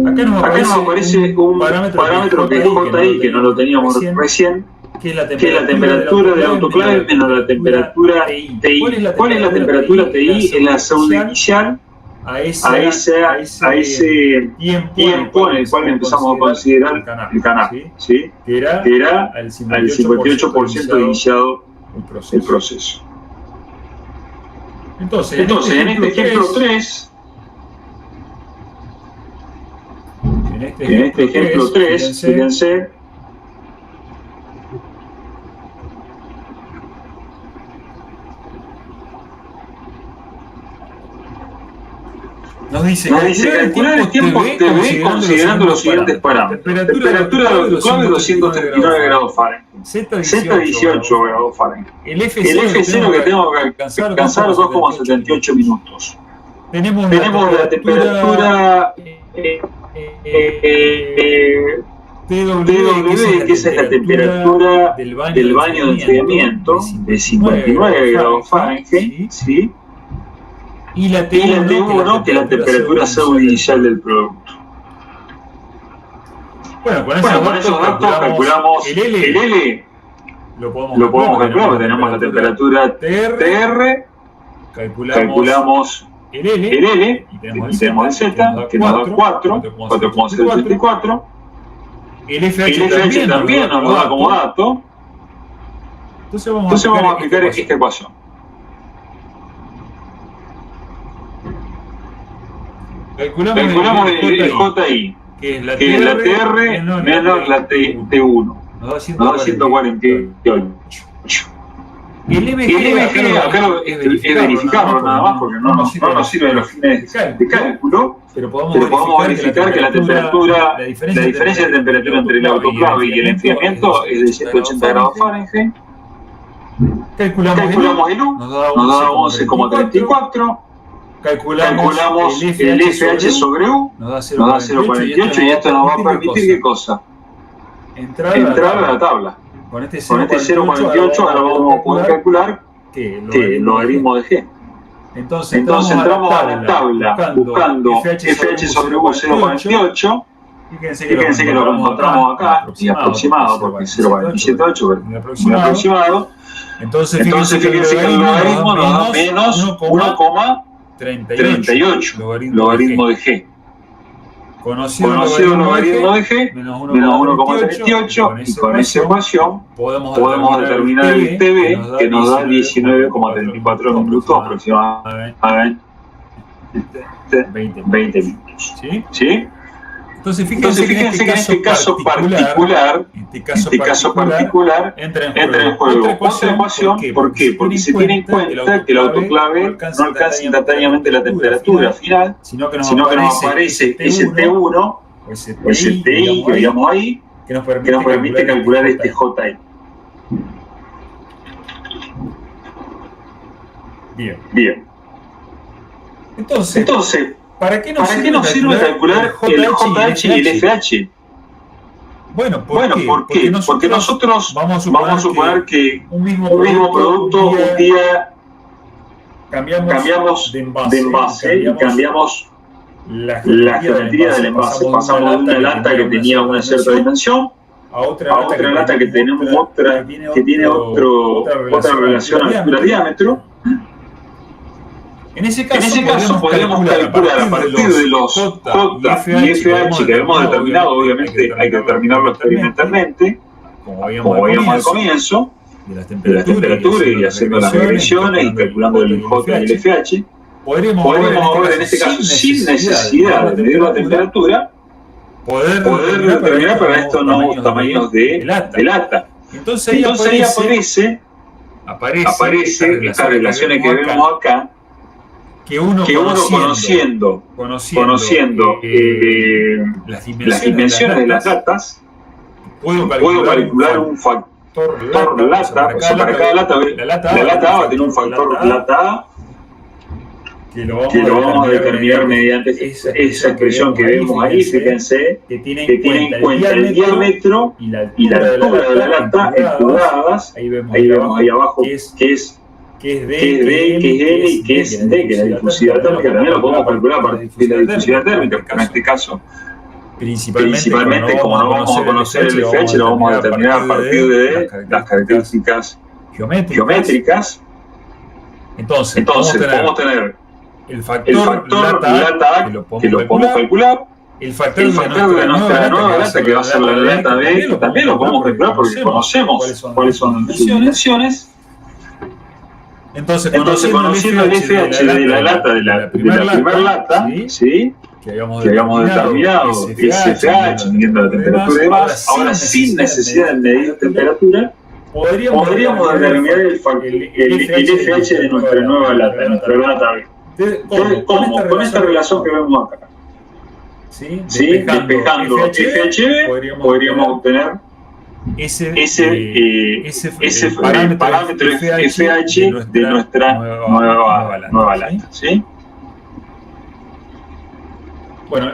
Acá nos aparece un parámetro que es JI, que no lo teníamos recién, que es la temperatura del autoclave menos la temperatura TI. ¿Cuál es la temperatura TI en la celda inicial? A ese tiempo en el cual empezamos a considerar el canal, ¿sí? Que era al 58% iniciado el proceso. Entonces, en este ejemplo 3, fíjense, nos dice calcular el tiempo TV considerando los siguientes parámetros. Temperatura del autoclave 239 grados Fahrenheit. Z 18 grados Fahrenheit. El F0 que tengo que alcanzar 2,78 minutos. Tenemos la temperatura TW, que esa es la temperatura del baño de enfriamiento, de 59 grados Fahrenheit, ¿sí? Y la T1, que es la temperatura cero inicial del producto. Bueno, con esos datos calculamos el L. Lo podemos calcular, porque tenemos la temperatura TR, calculamos el L, y tenemos el Z, que nos da 4,74. El FH también nos lo da como dato. Entonces vamos a aplicar esta ecuación. Calculamos el JI, que es la TR menos la T1. Nos da 148. El MG acá es verificarlo nada más, porque no nos sirve de los fines de cálculo, pero podemos verificar que la diferencia de temperatura entre el autoclave y el enfriamiento es de 180 grados Fahrenheit. Calculamos el U, nos da 11,34. Calculamos el FH sobre U, nos da 0,48, y esto nos va a permitir ¿qué cosa? Entrar a la tabla. Con este 0,48 ahora vamos a poder calcular que el logaritmo de G. Entonces entramos a la tabla buscando FH sobre U 0,48. Fíjense que lo encontramos acá, y aproximado, porque es 0,478, pero aproximado. Entonces fíjense que el logaritmo nos da menos 1,38 logaritmo de G. Conocido el logaritmo de G, menos 1,38, y con esa ecuación podemos determinar el TV, que nos da 19,34 minutos aproximadamente 20 minutos. ¿Sí? Entonces fíjense que en este caso particular entra en juego otra ecuación. ¿Por qué? Porque se tiene en cuenta que el autoclave no alcanza instantáneamente la temperatura final, sino que nos aparece ese T1 o ese TI que veíamos ahí, que nos permite calcular este JI. Bien. Entonces, ¿para qué nos sirve calcular el JH y el FH? Bueno, ¿por qué? Porque nosotros vamos a suponer que un mismo producto un día cambiamos de envase y cambiamos la geometría del envase. Pasamos de una lata que tenía una cierta dimensión a otra lata que tiene otra relación altura-diámetro. En ese caso podríamos calcular a partir de los J y FH que hemos determinado, obviamente hay que determinarlo experimentalmente, como veíamos al comienzo, de las temperaturas y haciendo las regresiones y calculando el J y el FH, podríamos ver en este caso sin necesidad de medir la temperatura, poder determinar para estos nuevos tamaños de lata. Entonces ahí aparece estas relaciones que vemos acá, que uno conociendo las dimensiones de las latas, puedo calcular un factor lata, o sea, para cada lata, la lata A va a tener un factor lata A que lo vamos a determinar mediante esa expresión que vemos ahí. Fíjense que tiene en cuenta el diámetro y la altura de la lata en pulgadas. Ahí vemos ahí abajo que es D, que es L y que es D, que es la difusividad térmica. También lo podemos calcular a partir de la difusividad térmica, en este caso principalmente como no vamos a conocer el FH, lo vamos a determinar a partir de las características geométricas. Entonces podemos tener el factor lata A, que lo podemos calcular, el factor de nuestra nueva lata, que va a ser la lata B, que también lo podemos calcular porque conocemos cuáles son sus dimensiones. Entonces, conociendo el FH de la lata, de la primera lata, ¿sí? que habíamos determinado ese FH, midiendo la temperatura y demás, ahora sin necesidad de medir temperatura, podríamos determinar el FH de nuestra nueva lata, de nuestra lata B. ¿Cómo? Con esta relación que vemos acá. ¿Sí? Despejando FHB, podríamos obtener ese parámetro FH de nuestra nueva lata. ¿Sí? Bueno,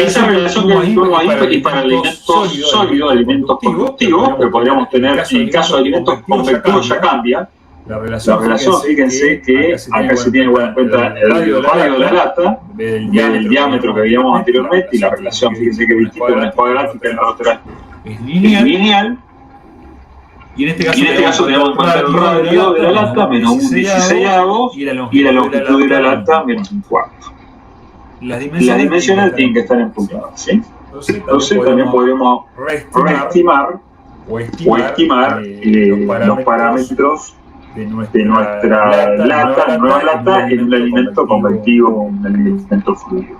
esa relación que vemos ahí es para alimentos sólidos, alimentos conductivos, que podríamos tener en el caso de alimentos convectivos ya cambia. La relación, fíjense que acá se tiene en cuenta el radio de la lata, el diámetro que veíamos anteriormente, y la relación, fíjense que es distinta, una es cuadrática y la otra es lineal. Y en este caso tenemos en cuenta el radio de la lata menos un 16avo y la longitud de la lata menos un cuarto. Las dimensiones tienen que estar en pulgadas, ¿sí? Entonces también podemos reestimar o estimar los parámetros de nuestra nueva lata en un alimento convectivo o un alimento fluido.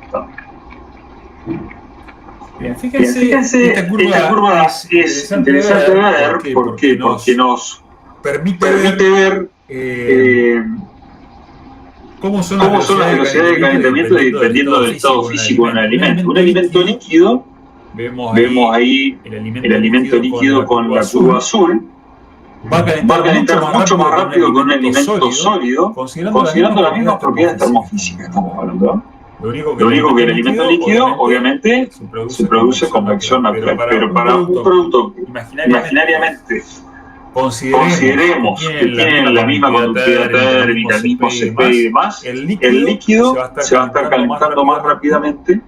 Bien, fíjense, esta curva es interesante de ver. ¿Por qué? Porque nos permite ver cómo son las velocidades de calentamiento dependiendo del estado físico de un alimento. Un alimento líquido, vemos ahí el alimento líquido con la curva azul, va a calentar mucho más rápido que un alimento sólido, considerando las mismas propiedades termofísicas, estamos hablando. Lo único que el alimento líquido, obviamente, se produce convección natural, pero para un producto imaginariamente consideremos que tienen la misma conductividad térmica, el mismo CP y demás, el líquido se va a estar calentando más rápidamente.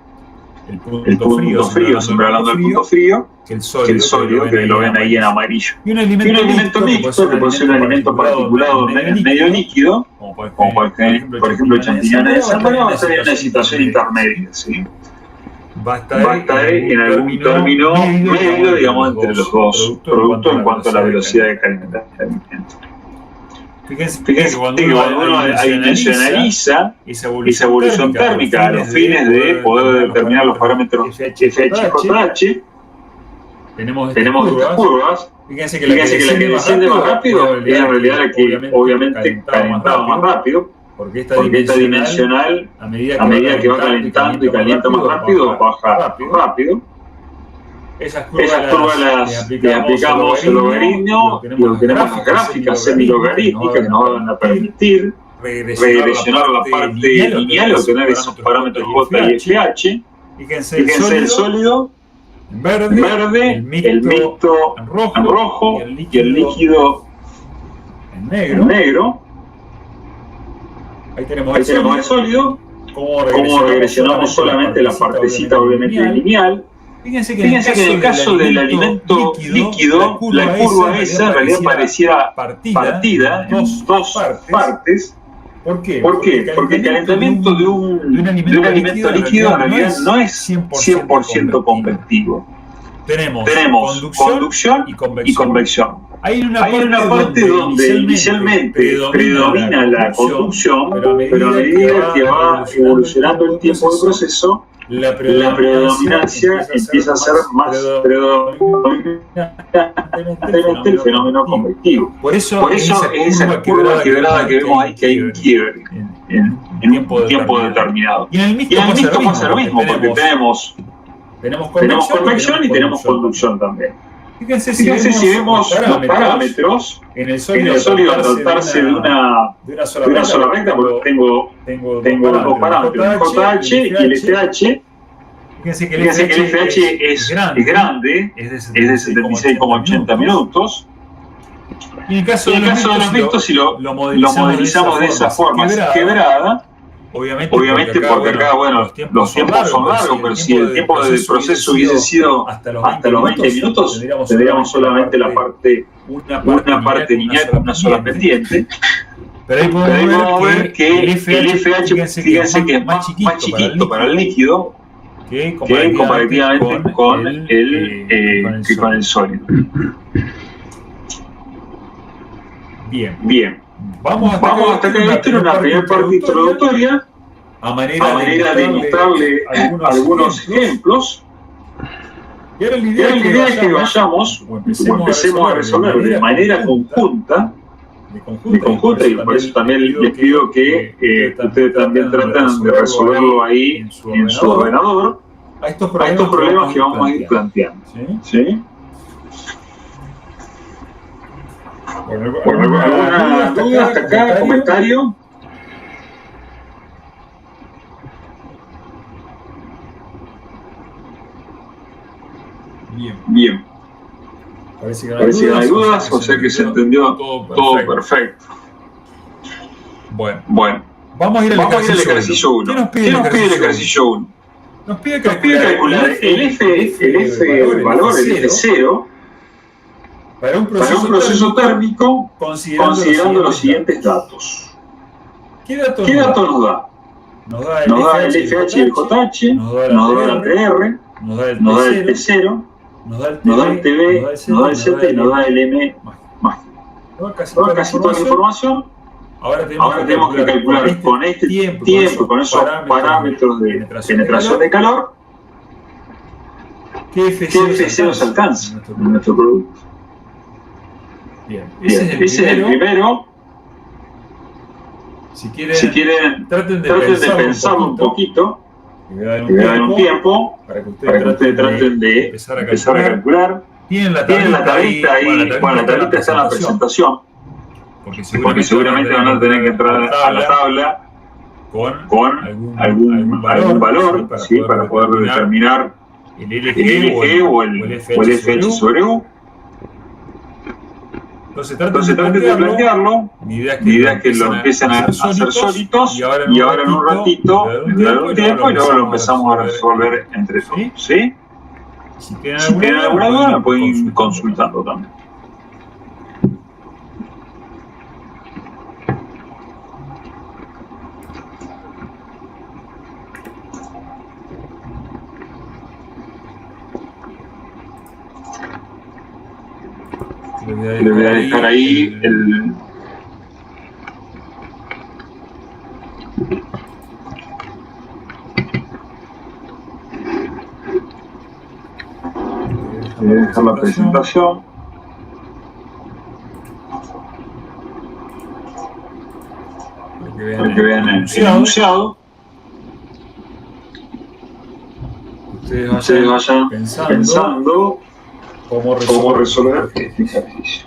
El punto frío, siempre hablando del punto frío, que el sólido, que lo ven ahí en amarillo. Y un alimento mixto, que puede ser un alimento particulado medio líquido, como por ejemplo champiñones de Zamora, va a estar en una situación intermedia, ¿sí? Va a estar en algún término medio, digamos, entre los dos productos en cuanto a la velocidad de calentamiento. Fíjense que cuando uno adicionaliza esa evolución térmica a los fines de poder determinar los parámetros FH y JH, tenemos estas curvas. Fíjense que la que desciende más rápido es en realidad la que obviamente calentaba más rápido, porque esta dimensional, a medida que va calentando y calienta más rápido, baja rápido. Esas curvas las aplicamos el logaritmo y obtenemos las gráficas semilogarítmicas que nos van a permitir regresionar la parte lineal, obtener esos parámetros J y FH. Fíjense el sólido en verde, el mixto en rojo y el líquido en negro. Ahí tenemos el sólido. Como regresionamos solamente la partecita obviamente lineal. Fíjense que en el caso del alimento líquido, la curva esa en realidad pareciera partida en dos partes. ¿Por qué? Porque el calentamiento de un alimento líquido en realidad no es 100% convectivo. Tenemos conducción y convección. Hay una parte donde inicialmente predomina la conducción, pero a medida que va evolucionando el tiempo del proceso, la predominancia empieza a ser más predominante el fenómeno convectivo. Por eso es esa curva quebrada que vemos ahí, que hay un quiebre en un tiempo determinado. Y en el mixto pasa lo mismo, porque tenemos convección y tenemos conducción también. Fíjense si vemos los parámetros en el sólido al tratarse de una sola recta, porque tengo dos parámetros, el JH y el FH. Fíjense que el FH es grande, es de 76,80 minutos. Y en el caso de los mixtos, si lo modelizamos de esa forma quebrada, obviamente porque acá, los tiempos son largos, pero si el tiempo del proceso hubiese sido hasta los 20 minutos, tendríamos solamente una parte lineal con una sola pendiente. Pero ahí podemos ver que el FH, fíjense que es más chiquito para el líquido que comparativamente con el sólido. Bien. Vamos hasta acá. Esto era una primera parte introductoria a manera de mostrarle algunos ejemplos. Y ahora la idea es que vayamos o empecemos a resolver de manera conjunta, y por eso también les pido que ustedes también traten de resolverlo ahí en su ordenador, a estos problemas que vamos a ir planteando. ¿Sí? ¿Alguna duda hasta acá? ¿Comentario? Bien. Parece que no hay dudas, o sea que se entendió todo perfecto. Bueno. Vamos a ir al ejercicio 1. ¿Qué nos pide el ejercicio 1? Nos pide calcular el valor, el F0, para un proceso térmico considerando los siguientes datos. ¿Qué datos nos da? Nos da el FH y el JH, nos da el TR, nos da el T0, nos da el TB, nos da el Z y nos da el M mágico. Casi toda la información. Ahora tenemos que calcular con este tiempo, con esos parámetros de penetración de calor, qué F0 se alcanza en nuestro producto. Bien, ese es el primero. Si quieren, traten de pensarlo un poquito. Le voy a dar un tiempo para que ustedes traten de empezar a calcular. Tienen la tablita ahí, la tablita está en la presentación. Porque seguramente van a tener que entrar a la tabla con algún valor, ¿sí? Para poder determinar el LG o el FH sobre U. Entonces traten de plantearlo. Mi idea es que lo empiecen a hacer solitos y ahora en un ratito le dan un tiempo y luego lo empezamos a resolver entre todos. ¿Sí? Si tienen alguna duda, me pueden ir consultando también. Le voy a dejar ahí el... Voy a dejar la presentación. Para que vean el enunciado. Ustedes vayan pensando cómo resolver este ejercicio.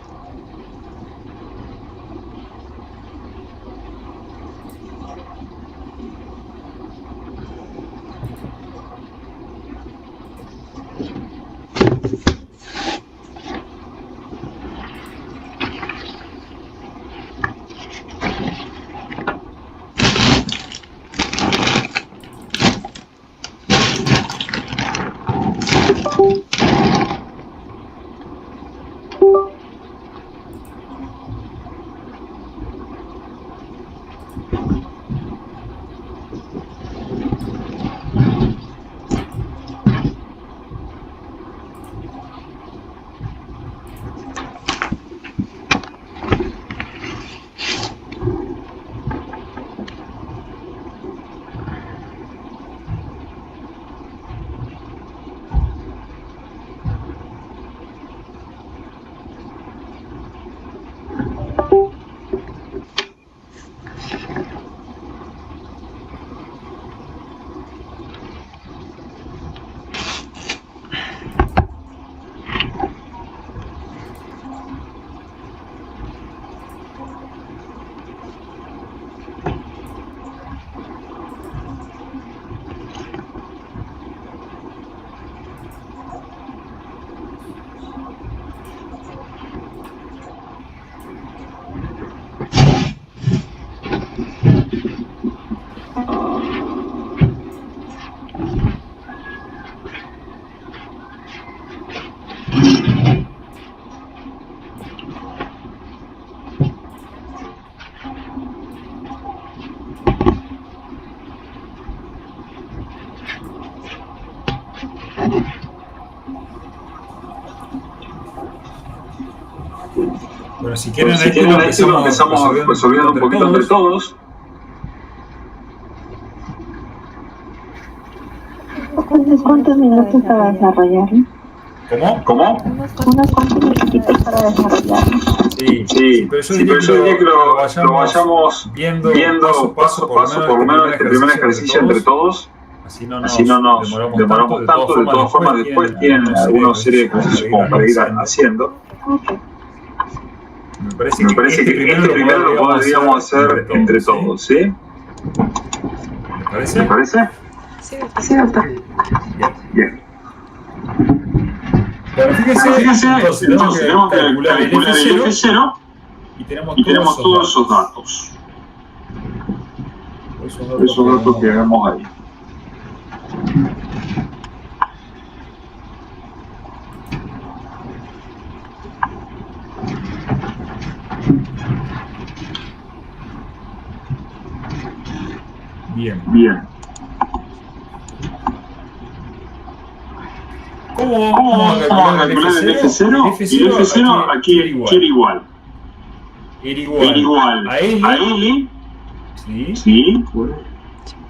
Bueno, si quieren, lo empezamos resolviendo un poquito entre todos. ¿Cuántos minutos para desarrollarlo? ¿Cómo? Unos cuantos minutitos para desarrollarlo. Sí, pero yo diría que lo vayamos viendo paso a paso, por lo menos este primer ejercicio entre todos. Así no nos demoramos tanto. De todas formas, después tienen alguna serie de ejercicios como para ir haciendo. Okay. Me parece que este primero lo podríamos hacer entre todos, ¿sí? ¿Me parece? Sí, doctor. Bien. Bueno, fíjense, entonces tenemos que calcular el F0 y tenemos todos esos datos. Esos datos que vemos ahí. Bien. ¿Cómo vamos a calcular el F0? El F0 aquí quiere igual. Era igual a L, ¿sí? Por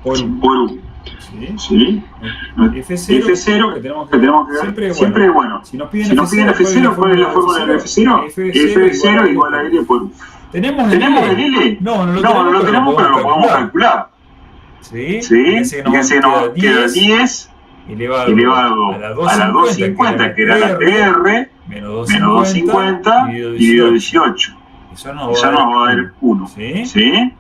U. ¿Sí? F0 que tenemos que ver siempre es bueno. Si nos piden F0, ¿cuál es la fórmula del F0? F0 igual a L por U. ¿Tenemos el L? No lo tenemos, pero lo podemos calcular. ¿Sí? Fíjense que nos queda 10 elevado a la 250, que era la TR, menos 250 dividido 18. Eso nos va a dar 1. ¿Sí?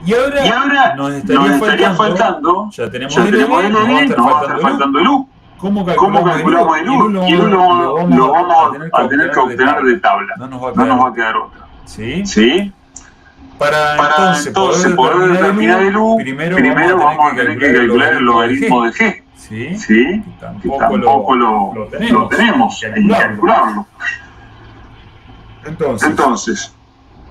Y ahora nos estaría faltando, ya tenemos el L, nos va a estar faltando el U. ¿Cómo calculamos el U? Y el U lo vamos a tener que obtener de tabla. No nos va a quedar otra. ¿Sí? Para entonces poder determinar el U, primero vamos a tener que calcular el logaritmo de G. ¿Sí? Que tampoco lo tenemos que calcularlo. Entonces,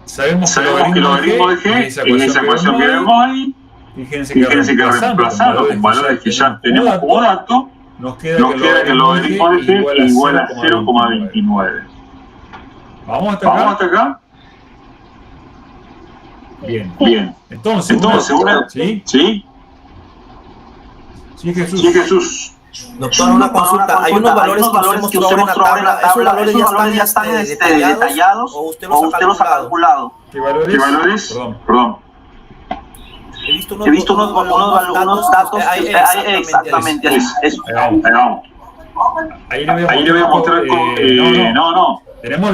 sabemos que el logaritmo de G en esa ecuación que vemos ahí, fíjense que reemplazando con valores que ya tenemos como dato, nos queda que el logaritmo de G es igual a 0,29. ¿Vamos hasta acá? Bien. Entonces ¿sí? Sí, Jesús. Doctor, una consulta. Hay unos valores que usted mostró ahora en la tabla. ¿Esos valores ya están detallados o usted los ha calculado? ¿Qué valores? Perdón. He visto unos datos exactamente ahí. Ahí vamos. Ahí le voy a mostrar con... No. Tenemos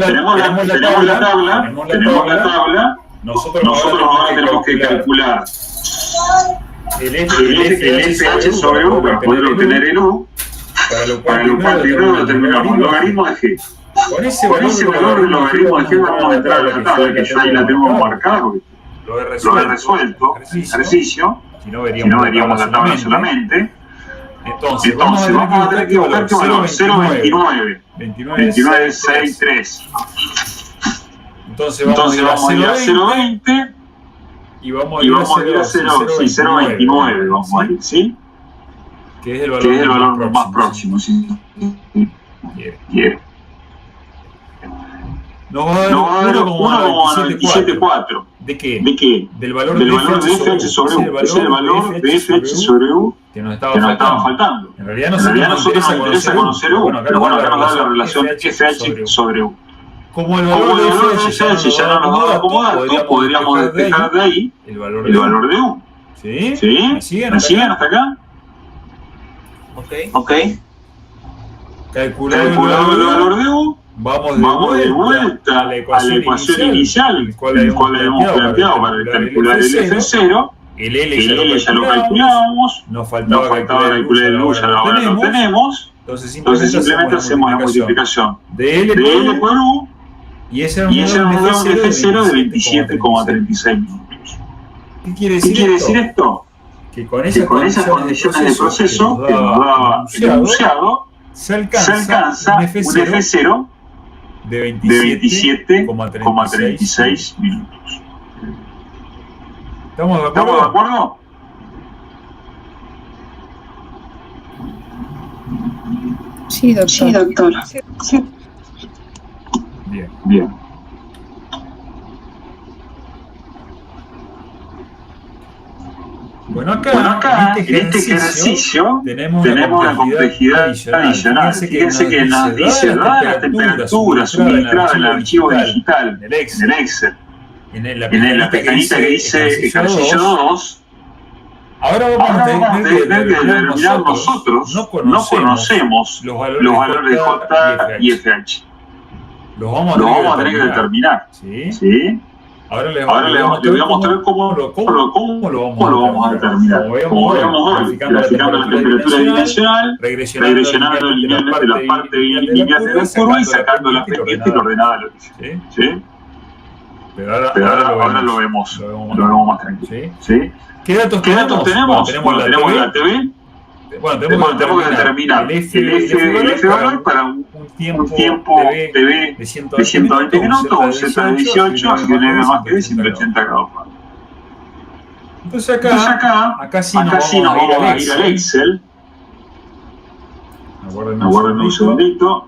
la tabla. Nosotros ahora tenemos que calcular el FH sobre U para poder obtener el U, para lo cual primero determinamos el logaritmo de G. Con ese valor del logaritmo de G vamos a entrar a la tabla, que yo ahí la tengo marcada, porque lo he resuelto, ejercicio, si no veríamos la tabla solamente. Entonces vamos a tener que buscar qué valor, 0,29, 29,63. Entonces vamos a ir a 0,20 y vamos a ir a 0,29, vamos a ir, ¿sí? Que es el valor más próximo, ¿sí? Bien. Nos va a dar 1,97,4. ¿De qué? Del valor de FH sobre U. Es el valor de FH sobre U que nos estaba faltando. En realidad nosotros nos interesa conocer U, pero bueno, acá nos da la relación FH sobre U. Como el valor de FH ya no nos da como dato, podríamos despejar de ahí el valor de U. ¿Sí? ¿Me siguen hasta acá? Ok. Calculamos el valor de U. Vamos de vuelta a la ecuación inicial, el cual habíamos planteado para calcular el F0. El L ya lo calculábamos. Nos faltaba calcular el U, ya ahora lo tenemos. Entonces simplemente hacemos la multiplicación de L por U. Y ese nos da un F0 de 27,36 minutos. ¿Qué quiere decir esto? Que con esas condiciones de proceso que nos daba el enunciado, se alcanza un F0 de 27,36 minutos. ¿Estamos de acuerdo? Sí, doctor. Sí. Bien. Bueno, acá en este ejercicio tenemos una complejidad adicional. Fíjense que nos dice la temperatura suministrada en el archivo digital, en el Excel, en la pestañita que dice ejercicio 2. Ahora vamos a tener que determinar nosotros, no conocemos los valores de J y FH. Los vamos a tener que determinar. ¿Sí? Ahora les voy a mostrar cómo lo vamos a determinar. Como veamos hoy, graficando la temperatura dimensional, regresionando linealmente la parte lineal de la curva y sacando la pendiente y la ordenada al origen. ¿Sí? Pero ahora lo vemos más tranquilo. ¿Sí? ¿Qué datos tenemos? Tenemos la TV. Bueno, tenemos que determinar el F valor para un tiempo TV de 120 minutos, un Z de 18, así que un M más que de 180 grados. Entonces acá sí nos vamos a ir al Excel. Aguárdenme un segundito.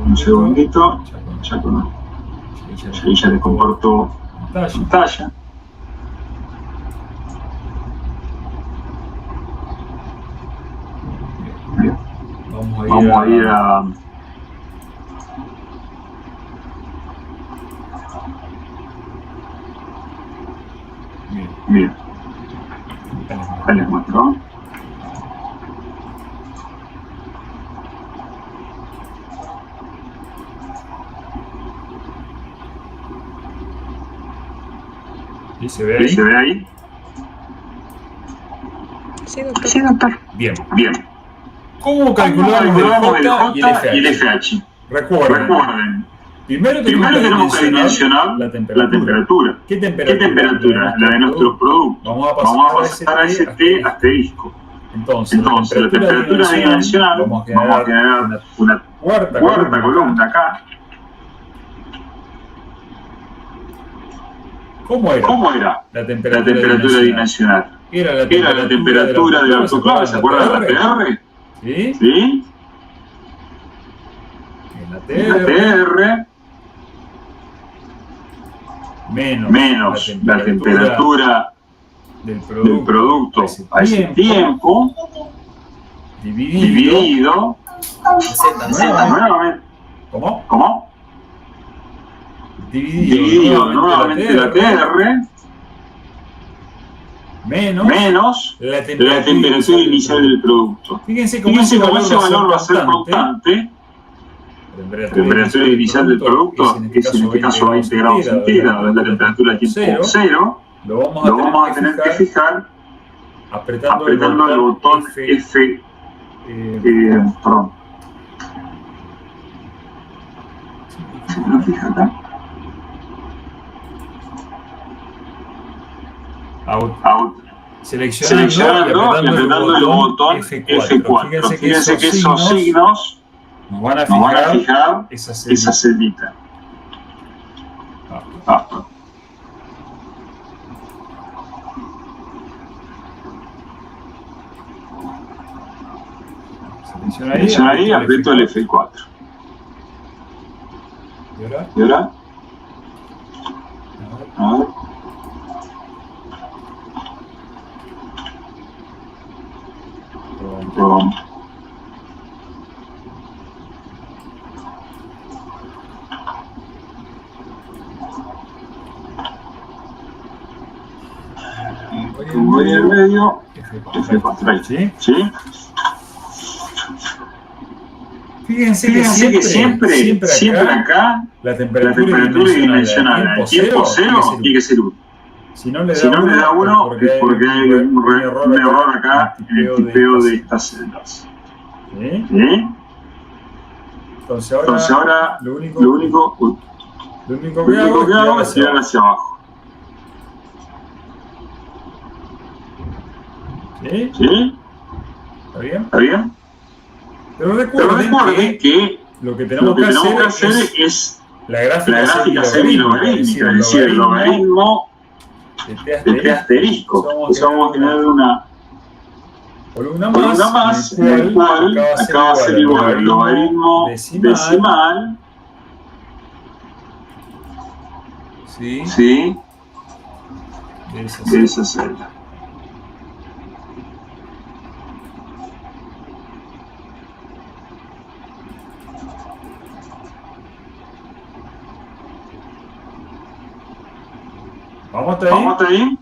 Un segundito, ya le comparto pantalla. Bien. Vamos a ir a bien. Ahí les muestro. ¿Y se ve ahí? Sí, doctor. Bien. ¿Cómo calculamos el J y el FH? Recuerden. Primero tenemos que dimensionar la temperatura. ¿Qué temperatura? La de nuestros productos. Vamos a pasar a ese T asterisco. Entonces la temperatura dimensional, vamos a generar una cuarta columna acá. ¿Cómo era la temperatura dimensional? Era la temperatura del autoclave, ¿se acuerdan de la TR? ¿Sí? La TR menos la temperatura del producto a ese tiempo dividido nuevamente. ¿Cómo? Dividido nuevamente la TR menos la temperatura inicial del producto. Fíjense cómo ese valor va a ser constante. La temperatura inicial del producto, que es en este caso 20 grados centígrados, la temperatura de tiempo 0, lo vamos a tener que fijar apretando el botón F. Perdón. ¿Se lo fija acá? Out. Seleccionando y apretando el botón F4. Fíjense que esos signos nos van a fijar esa celita. Selecciona ahí, aprieto el F4. ¿Y ahora? A ver. Voy en medio, F4 ahí. ¿Sí? Fíjense que siempre acá la temperatura dimensional al tiempo cero tiene que ser 1. Si no le da 1 es porque hay un error acá en el tipeo de estas celdas. ¿Sí? Entonces ahora lo único que hago es tirar hacia abajo. ¿Sí? ¿Está bien? Pero recuerden que lo que tenemos que hacer es la gráfica semi-logarítmica, es decir, el logaritmo de T asterisco. Vamos a tener una columna más en el cual acá va a ser igual el logaritmo decimal. ¿Sí? De esa celda. ¿Vamos hasta ahí?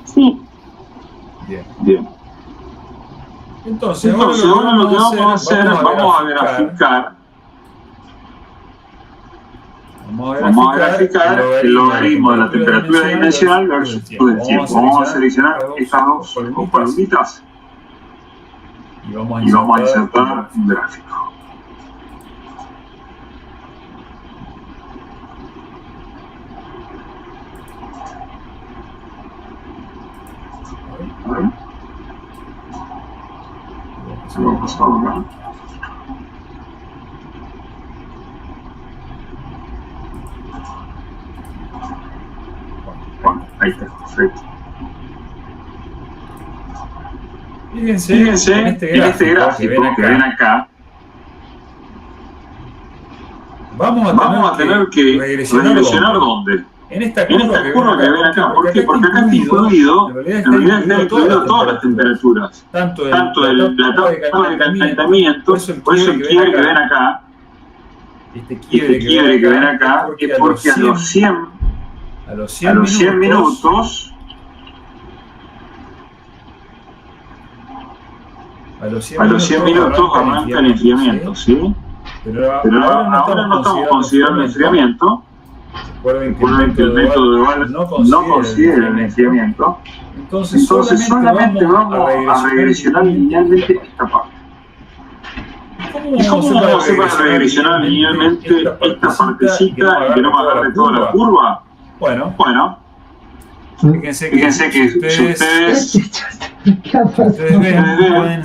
Sí. Bien. Entonces ahora lo que vamos a hacer, vamos a graficar. Vamos a graficar el logaritmo de la temperatura dimensional versus el tiempo. Vamos a seleccionar estas dos columnitas y vamos a insertar un gráfico. Vamos a pasarlo acá. Bueno, ahí está, perfecto. Fíjense en este gráfico que ven acá. Vamos a tener que regresionar ¿dónde? En esta curva que ven acá. ¿Por qué? Porque acá está incluido, en realidad está incluido todas las temperaturas. Tanto la etapa de calentamiento, por eso el quiebre que ven acá, este quiebre que ven acá, es porque a los 100 minutos arranca el enfriamiento, ¿sí? Pero ahora no estamos considerando el enfriamiento. Recuerden que el método de Wahl no considera el enfriamiento. Entonces solamente vamos a regresionar linealmente esta parte. ¿Y cómo vamos a hacer para regresionar linealmente esta partecita y que no me agarre toda la curva? Bueno, fíjense que ustedes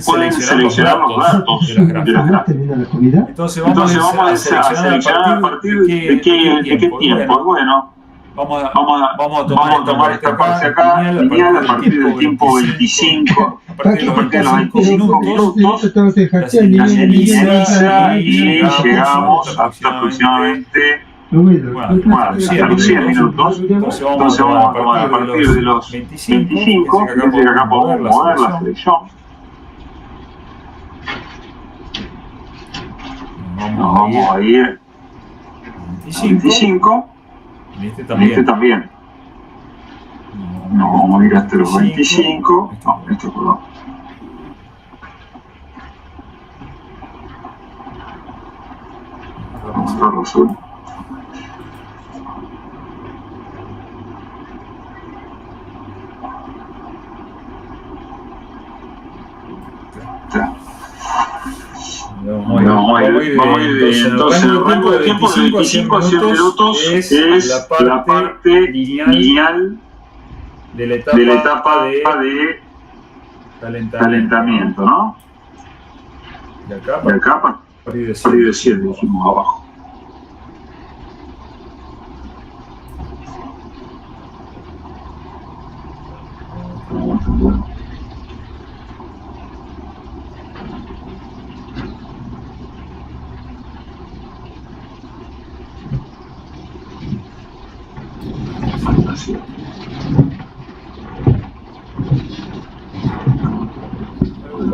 pueden seleccionar los datos de las gráficas. Entonces vamos a seleccionar a partir de qué tiempo. Bueno, vamos a tomar esta parte acá, lineal, a partir del tiempo 25. A partir de los 25 minutos, se inicia y llegamos hasta aproximadamente hasta los 100 minutos. Entonces vamos a tomar a partir de los 25, fíjense que acá podemos mover la selección. Nos vamos a ir a 25. En este también. Nos vamos a ir hasta los 25. No, esto perdón. Vamos a cerrarlo azul. Vamos a ir entonces el rango de tiempo de 25 a 100 minutos es la parte lineal de la etapa de calentamiento, ¿no? De acá a partir de 100, dijimos abajo.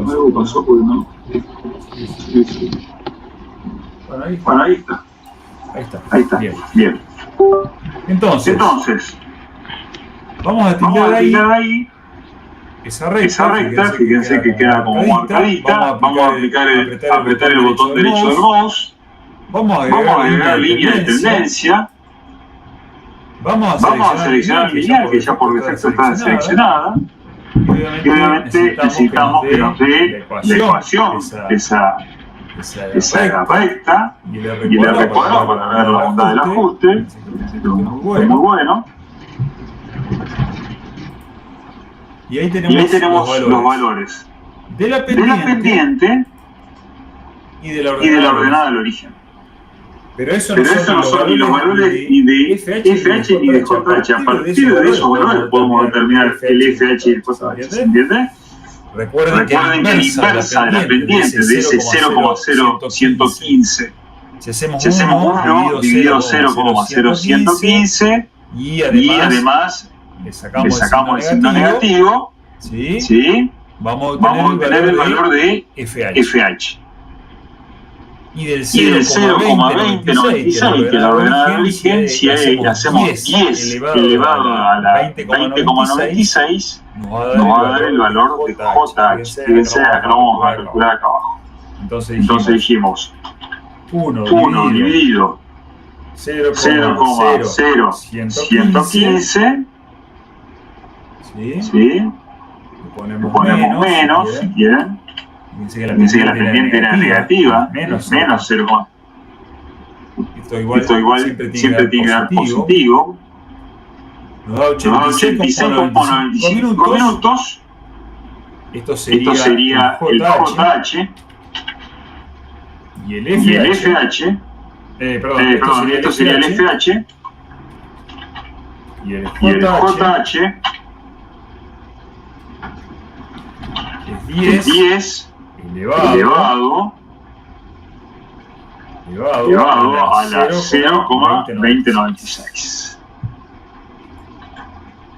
Algo pasó porque no. Bueno, ahí está. Bien. Entonces vamos a tirar ahí esa recta, fíjense que queda como marcadita. Vamos a apretar el botón derecho del mouse. Vamos a agregar línea de tendencia. Vamos a seleccionar lineal, que ya por defecto está seleccionada. Y obviamente necesitamos que nos dé la ecuación, esa recta, y le recuadramos para ver la onda del ajuste. Muy bueno. Y ahí tenemos los valores de la pendiente y de la ordenada del origen. Pero eso no son ni los valores ni de FH ni de JH. A partir de esos valores podemos determinar el FH y el JH. ¿Se entiende? Recuerden que la inversa de la pendiente de ese 0,0115. Si hacemos 1 dividido 0,0115 y además le sacamos el signo negativo, ¿sí? Vamos a obtener el valor de FH. Y del 0,2096, que es la ordenada de origen, si hacemos 10 elevado a la 20,96, nos va a dar el valor de JH. Fíjense, acá lo vamos a calcular acá abajo. Entonces dijimos 1 dividido 0,0115, ¿sí? Le ponemos menos, si quieren. Dice que la pendiente era negativa, menos 0. Esto igual siempre tiene que dar positivo. Nos da 86,95 minutos. Esto sería el JH. Y el FH. Esto sería el FH. Y el JH es 10 elevado a la 0,2096.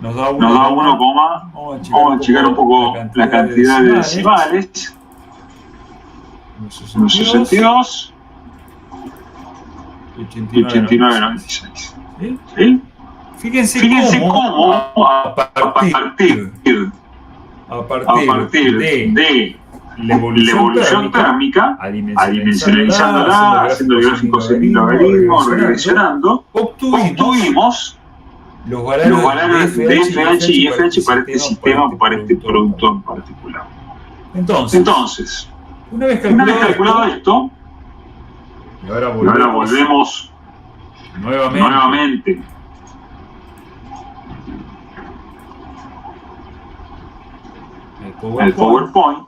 Nos da 1, vamos a checar un poco la cantidad de decimales. 62 y 89,96. ¿Sí? Fíjense cómo a partir de la evolución térmica, adimensionalizándola, haciendo gráficos en logaritmo, regresionando, obtuvimos los valores de FH y FH para este sistema, para este producto en particular. Entonces, una vez calculado esto, y ahora volvemos nuevamente al PowerPoint.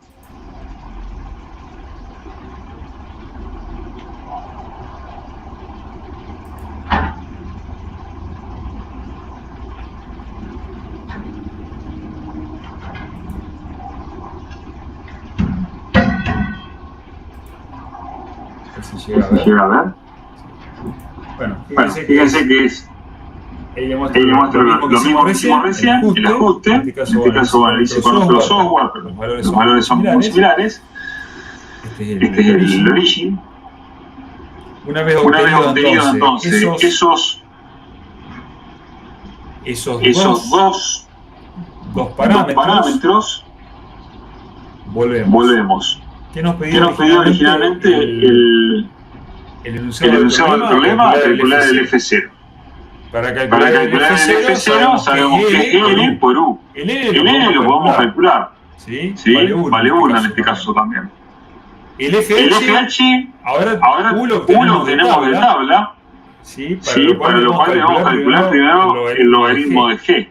Se llega a ver. Bueno, fíjense que es. Ella muestra lo mismo que hicimos recién, el ajuste. En este caso, bueno, dice con otro software, pero los valores son muy similares. Este es el origen. Una vez obtenido entonces esos dos parámetros, volvemos. ¿Qué nos pidió originalmente el enunciado del problema? Calcular el F0. Para calcular el F0 sabemos que es N por U. El N lo podemos calcular. ¿Sí? Vale 1 en este caso también. El FH, ahora U lo tenemos de tabla. Para lo cual debemos calcular primero el logaritmo de G.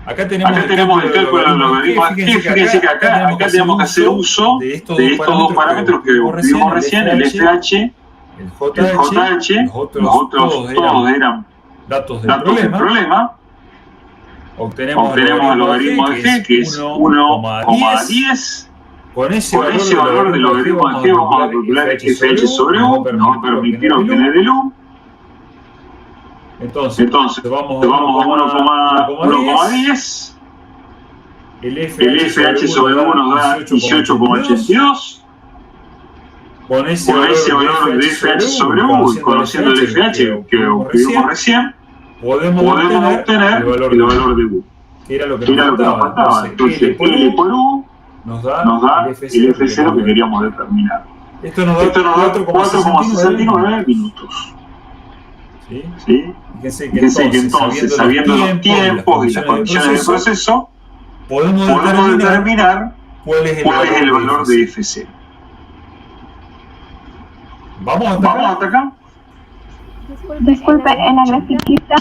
Acá tenemos el cálculo del logaritmo de G. Fíjense que acá tenemos que hacer uso de estos dos parámetros que vimos recién, el FH, el JH, los otros todos eran datos del problema. Obtenemos el logaritmo de G, que es 1,10. Con ese valor del logaritmo de G vamos a calcular FH sobre U, nos va a permitir obtener el U. Entonces vamos a 1,10. El FH sobre U nos da 18,82. Con ese valor de FH sobre U, y conociendo el FH que vimos recién, podemos obtener el valor de U. que era lo que nos faltaba. Entonces, L por U nos da el F0 que queríamos determinar. Esto nos da 4,69 minutos. ¿Sí? Fíjense que entonces, sabiendo los tiempos y las condiciones del proceso, podemos determinar cuál es el valor de F0. ¿Vamos hasta acá? Disculpe, en la grafiquita,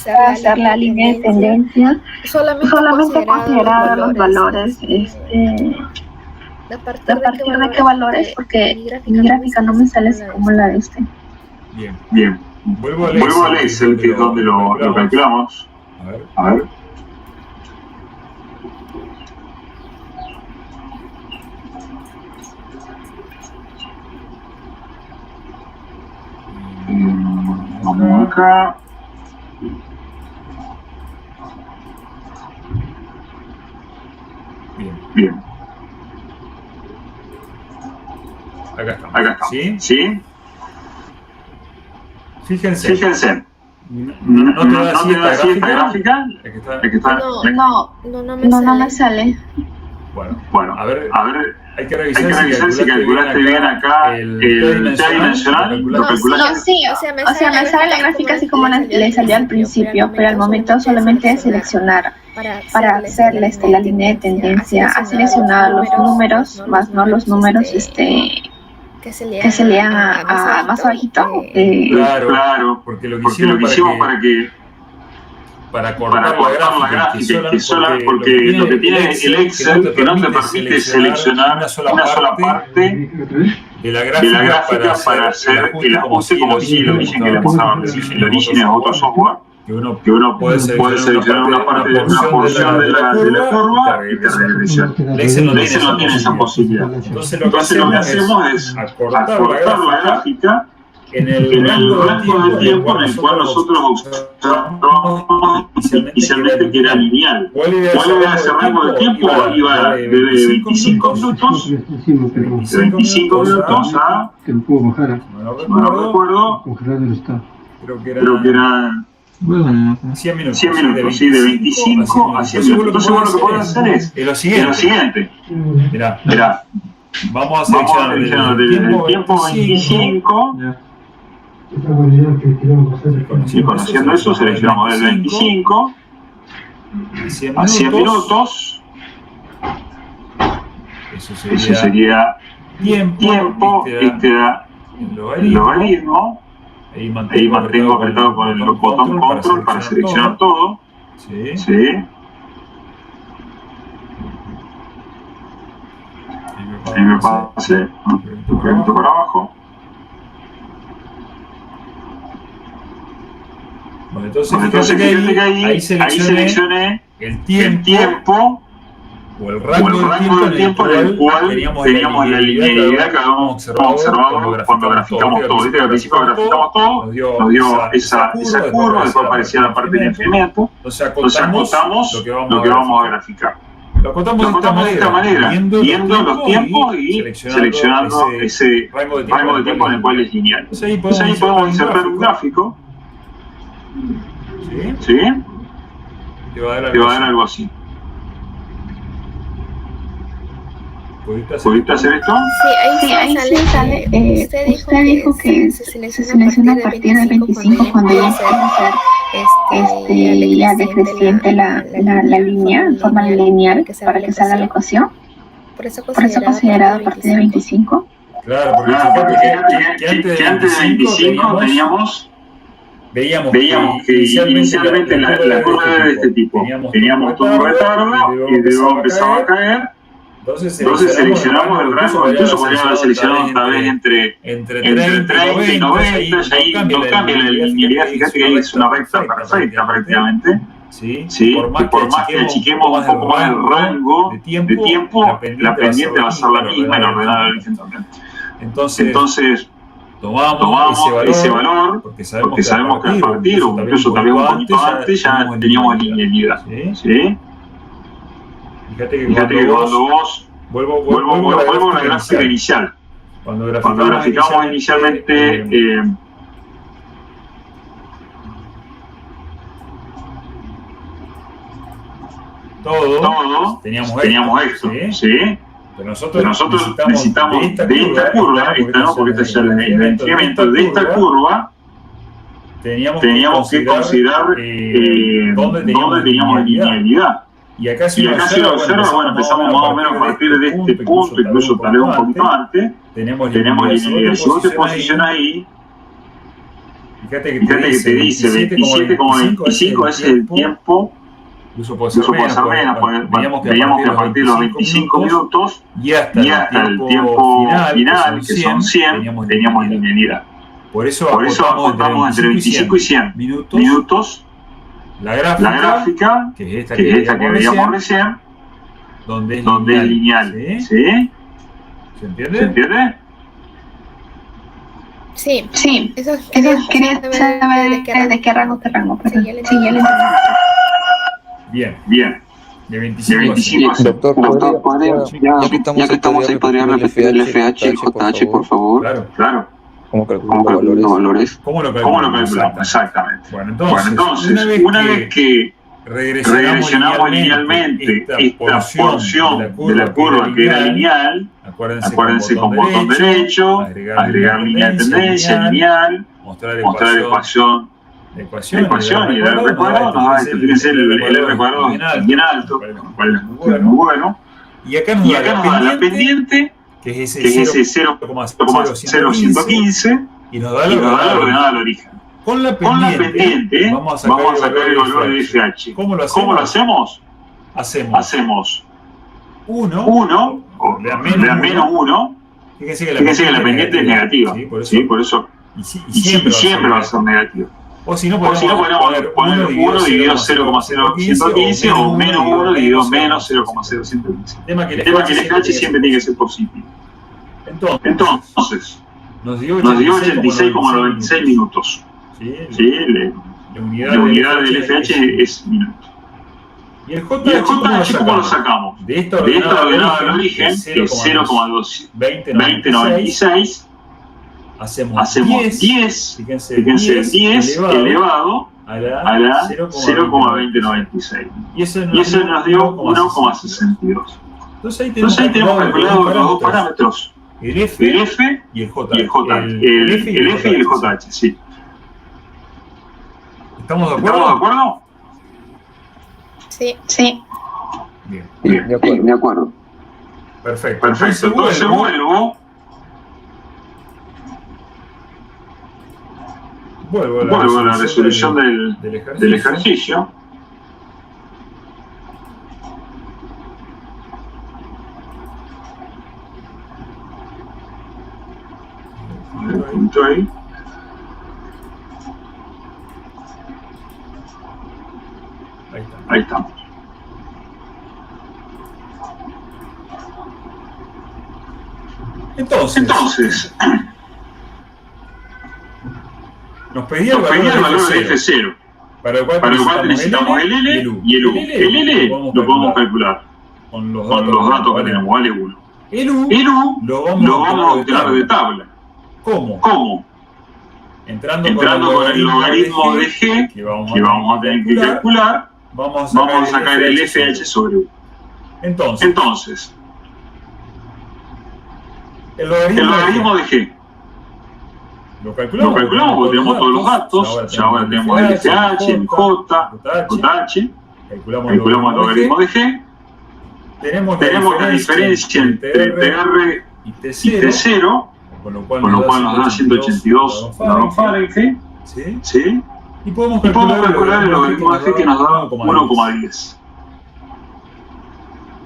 para hacer la línea de tendencia, solamente considerar los valores, ¿a partir de qué valores? Porque mi gráfica no me sale así como la de este. Bien. Vuelvo al Excel, que es donde lo calculamos. A ver. Vamos acá. Bien. Acá estamos. ¿Sí? Fíjense. ¿No te da así esta gráfica? No me sale. Bueno, a ver, hay que revisar si calculaste bien acá el tridimensional. O sea, me sale la gráfica así como le salió al principio, pero al momento solamente de seleccionar para hacer la línea de tendencia, ha seleccionado los números, más no los números que se lean más abajito. Claro, porque lo que hicimos para cortar la gráfica que sola, porque lo que tiene el Excel que no te permite seleccionar una sola parte de la gráfica para hacer el ajuste como si el origen que le pasaba. Si el origen es otro software, que uno puede seleccionar una porción de la curva y te regresiona. El Excel no tiene esa posibilidad. Entonces lo que hacemos es acortar la gráfica en el rango de tiempo en el cual nosotros observamos inicialmente que era lineal. ¿Cuál era ese rango de tiempo? Iba de 25 minutos a... Que lo puedo bajar. No recuerdo. Congelador está. Creo que era... 100 minutos, sí, de 25 a 100 minutos. Entonces lo que podemos hacer es lo siguiente. Mirá, vamos a seleccionar el tiempo 25. Y conociendo eso, seleccionamos el 25 a 100 minutos. Eso sería tiempo, y te da el logaritmo. Ahí mantengo apretado con el botón control para seleccionar todo. Sí. Ahí me pasé un poquito para abajo. Bueno, entonces fíjate que ahí seleccioné el tiempo o el rango de tiempo en el cual teníamos la linealidad que habíamos observado cuando graficamos todo. Viste que al principio graficamos todo, nos dio esa curva, después aparecía la parte de enfriamiento. Entonces acotamos lo que vamos a graficar. Lo acotamos de esta manera, viendo los tiempos y seleccionando ese rango de tiempo en el cual es lineal. Entonces ahí podemos insertar un gráfico. ¿Sí? Te va a dar algo así. ¿Pudiste hacer esto? Sí, ahí sí sale. Usted dijo que se selecciona a partir del 25 cuando ya empieza a ser ya decreciente la línea en forma lineal para que salga la ecuación. Por eso considerado a partir de 25. Claro, porque fíjate que antes de 25 veíamos que inicialmente la curva era de este tipo. Teníamos todo un retardo y luego empezaba a caer. Entonces seleccionamos el rango, incluso podríamos haber seleccionado otra vez entre 30 y 90, y ahí no cambia la linealidad. Fíjate que ahí es una recta perfecta prácticamente. Sí, por más que achiquemos un poco más el rango de tiempo, la pendiente va a ser la misma y la ordenada horizontalmente. Entonces tomamos ese valor porque sabemos que a partir, o incluso tal vez un poquito antes, ya teníamos linealidad. ¿Sí? Fíjate que cuando vos vuelvo a la gráfica inicial. Cuando graficamos inicialmente todos teníamos esto, ¿sí? Pero nosotros necesitamos de esta curva, porque esta ya es el enfriamiento de esta curva, teníamos que considerar dónde teníamos linealidad. Y acá si uno observa, bueno, empezamos más o menos a partir de este punto, incluso tal vez un poquito antes, tenemos linealidad. Si vos te posicionas ahí, fíjate que te dice 27,25 es el tiempo. Incluso puede ser menos, veíamos que a partir de los 25 minutos y hasta el tiempo final, que son 100, teníamos linealidad. Por eso acotamos entre 25 y 100 minutos la gráfica, que es esta que veíamos recién, donde es lineal. ¿Sí? ¿Se entiende? Sí. Eso quería saber de qué rango. Sí, ya le entendí. Bien. De 25 a 100. Doctor, ya que estamos ahí, ¿podría repetir el FH y el JH, por favor? Claro. ¿Cómo calculamos los valores? ¿Cómo lo calculamos? Exactamente. Bueno, entonces, una vez que regresionamos linealmente esta porción de la curva que era lineal, acuérdense con botón derecho, agregar línea de tendencia, lineal, mostrar ecuación y el R cuadrado nos da esto, tiene que ser el R cuadrado bien alto, muy bueno. Y acá nos da la pendiente, que es ese 0,0115, y nos da la ordenada al origen. Con la pendiente vamos a sacar el valor de FH. ¿Cómo lo hacemos? Hacemos 1, o menos 1, fíjense que la pendiente es negativa, ¿sí? Por eso, y siempre va a ser negativa. O si no, podemos poner 1 dividido 0,0115 o menos 1 dividido menos 0,0115. El tema que el FH siempre tiene que ser positivo. Entonces, nos dio 86,96 minutos. ¿Sí? La unidad del FH es minuto. ¿Y el JH cómo lo sacamos? De esta ordenada del origen, que es 0,2096, hacemos 10, fíjense, 10 elevado a la 0,2096. Y eso nos dio 1,62. Entonces ahí tenemos calculado los dos parámetros, el F y el JH. El F y el JH, sí. ¿Estamos de acuerdo? Sí. Bien, de acuerdo. Perfecto. Entonces vuelvo a la resolución del ejercicio. Ahí. Ahí estamos. Entonces nos pedía el valor de F0, para el cual necesitamos el L y el U. El L lo podemos calcular con los datos que tenemos, vale 1. El U lo vamos a obtener de tabla. ¿Cómo? Entrando con el logaritmo de G, que vamos a tener que calcular, vamos a sacar el FH sobre U. Entonces, el logaritmo de G lo calculamos porque tenemos todos los datos. Ya ahora tenemos el FH, el JH, calculamos el logaritmo de G. Tenemos la diferencia entre TR y T0, con lo cual nos da 182 grados Fahrenheit. ¿Sí? Y podemos calcular el logaritmo de G, que nos da 1,10.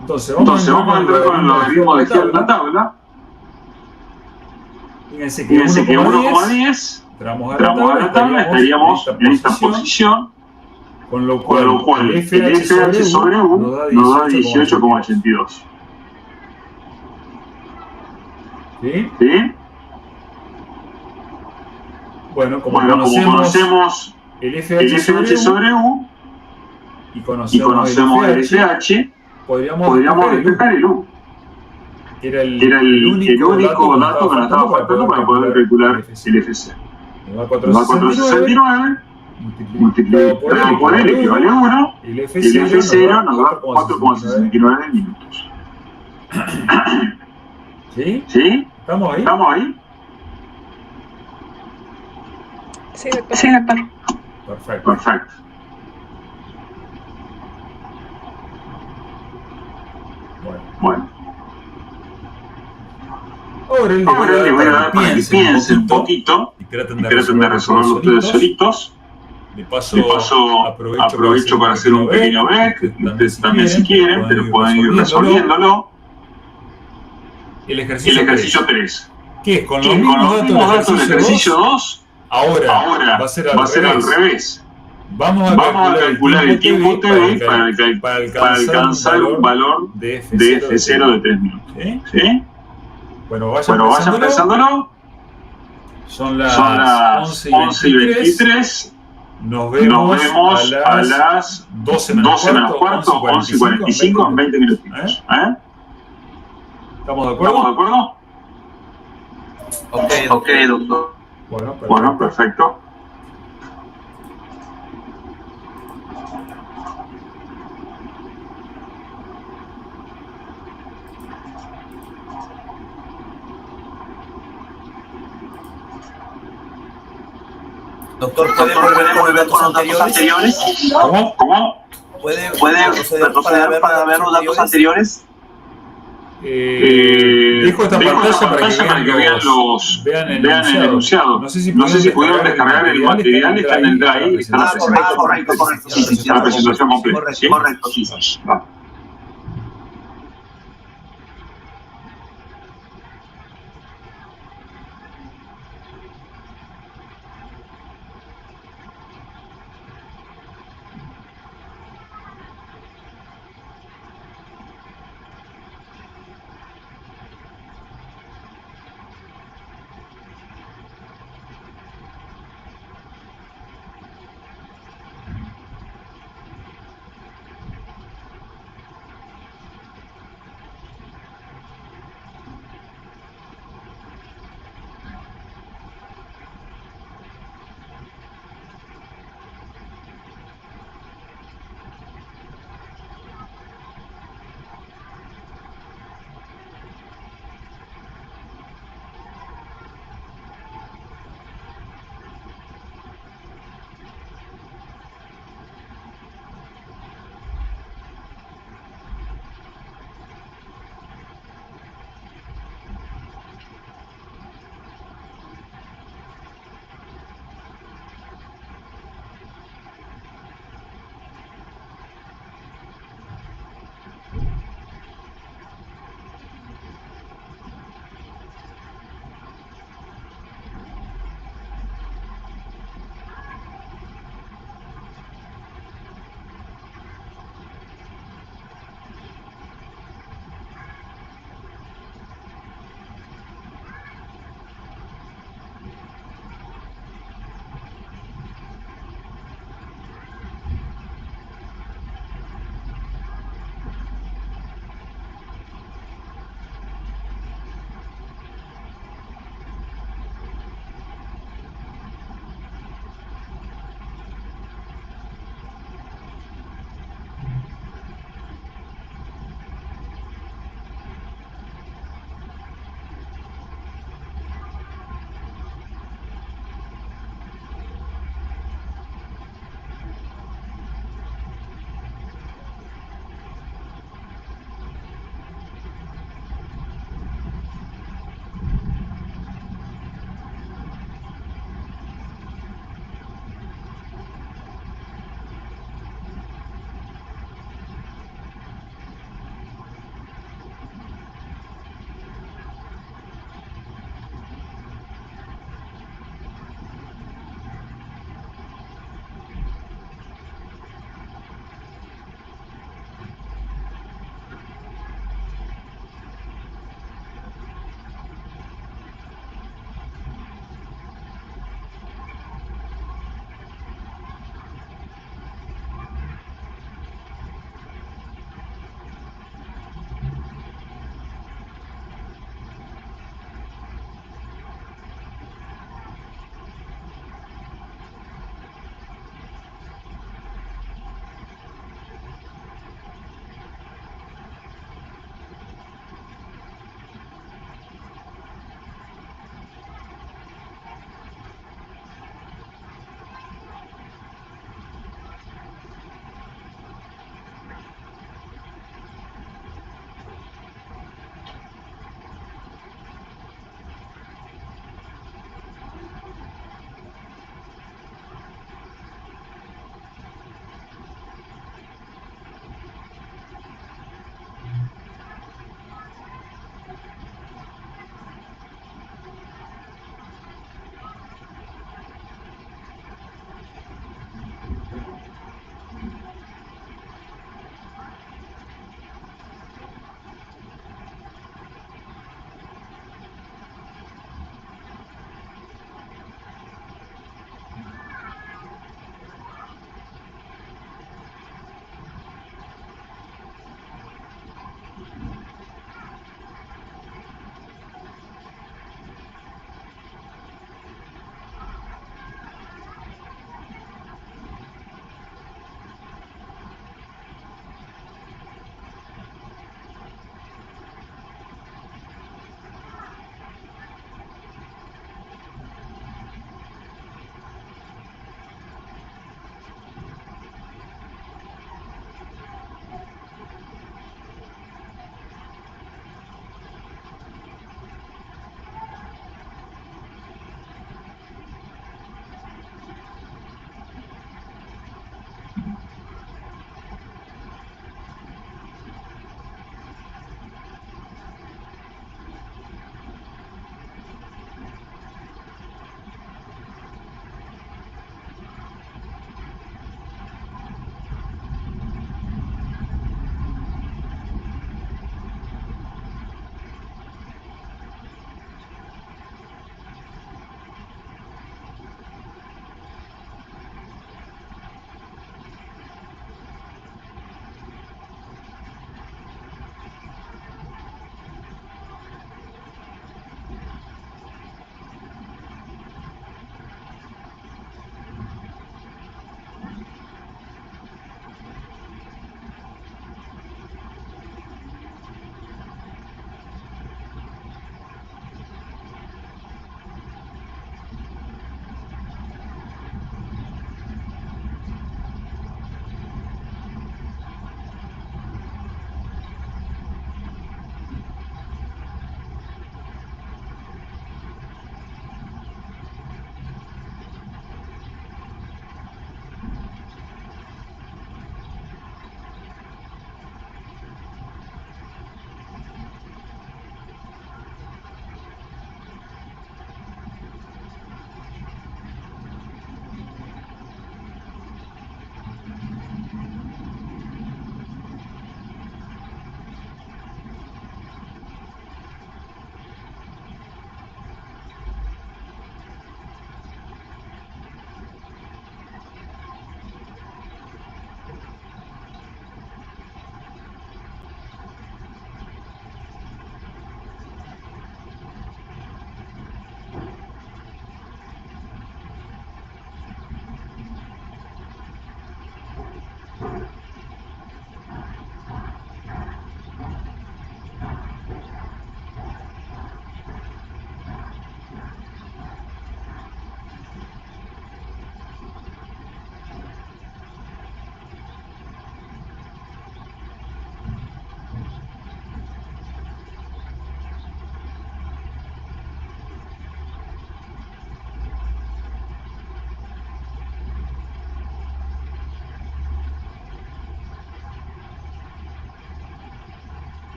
Entonces vamos a entrar con el logaritmo de G en la tabla. Fíjense que 1,10, entramos a la tabla, estaríamos en esta posición, con lo cual el FH sobre U nos da 18,82. ¿Sí? Bueno, como conocemos el FH sobre U y conocemos el FH, podríamos despejar el U, que era el único dato que nos estaba faltando para poder calcular el FC. Nos da 469 multiplicado por L equivale a 1, y el F0 nos da 4,69 minutos. ¿Sí? ¿Sí? ¿Estamos ahí? ¿Estamos ahí? Sí, doctor. Sí, doctor. Perfecto. Perfecto. Bueno. Ahora les voy a dar para que piensen un poquito y traten de resolverlo ustedes solitos. De paso, aprovecho para hacer un pequeño break. Ustedes también si quieren, pero pueden ir resolviéndolo. El ejercicio 3. ¿Qué es? Con los mismos datos del ejercicio 2, ahora va a ser al revés. Vamos a calcular el tiempo TV para alcanzar un valor de F0 de 3 minutos. ¿Sí? Bueno, vayan pensándolo. Son las 11:23. Nos vemos a las 12 menos cuarto, 11:45, en 20 minutitos. ¿Estamos de acuerdo? Ok, doctor. Bueno, perfecto. Doctor, ¿puede volver con los datos anteriores? ¿Cómo? ¿Puede retroceder para ver los datos anteriores? Dejo esta pantalla para que vean el enunciado. No sé si pudieron descargar el material, está en el drive, está la presentación. Correcto. Está la presentación completa. ¿Sí? Correcto. Va.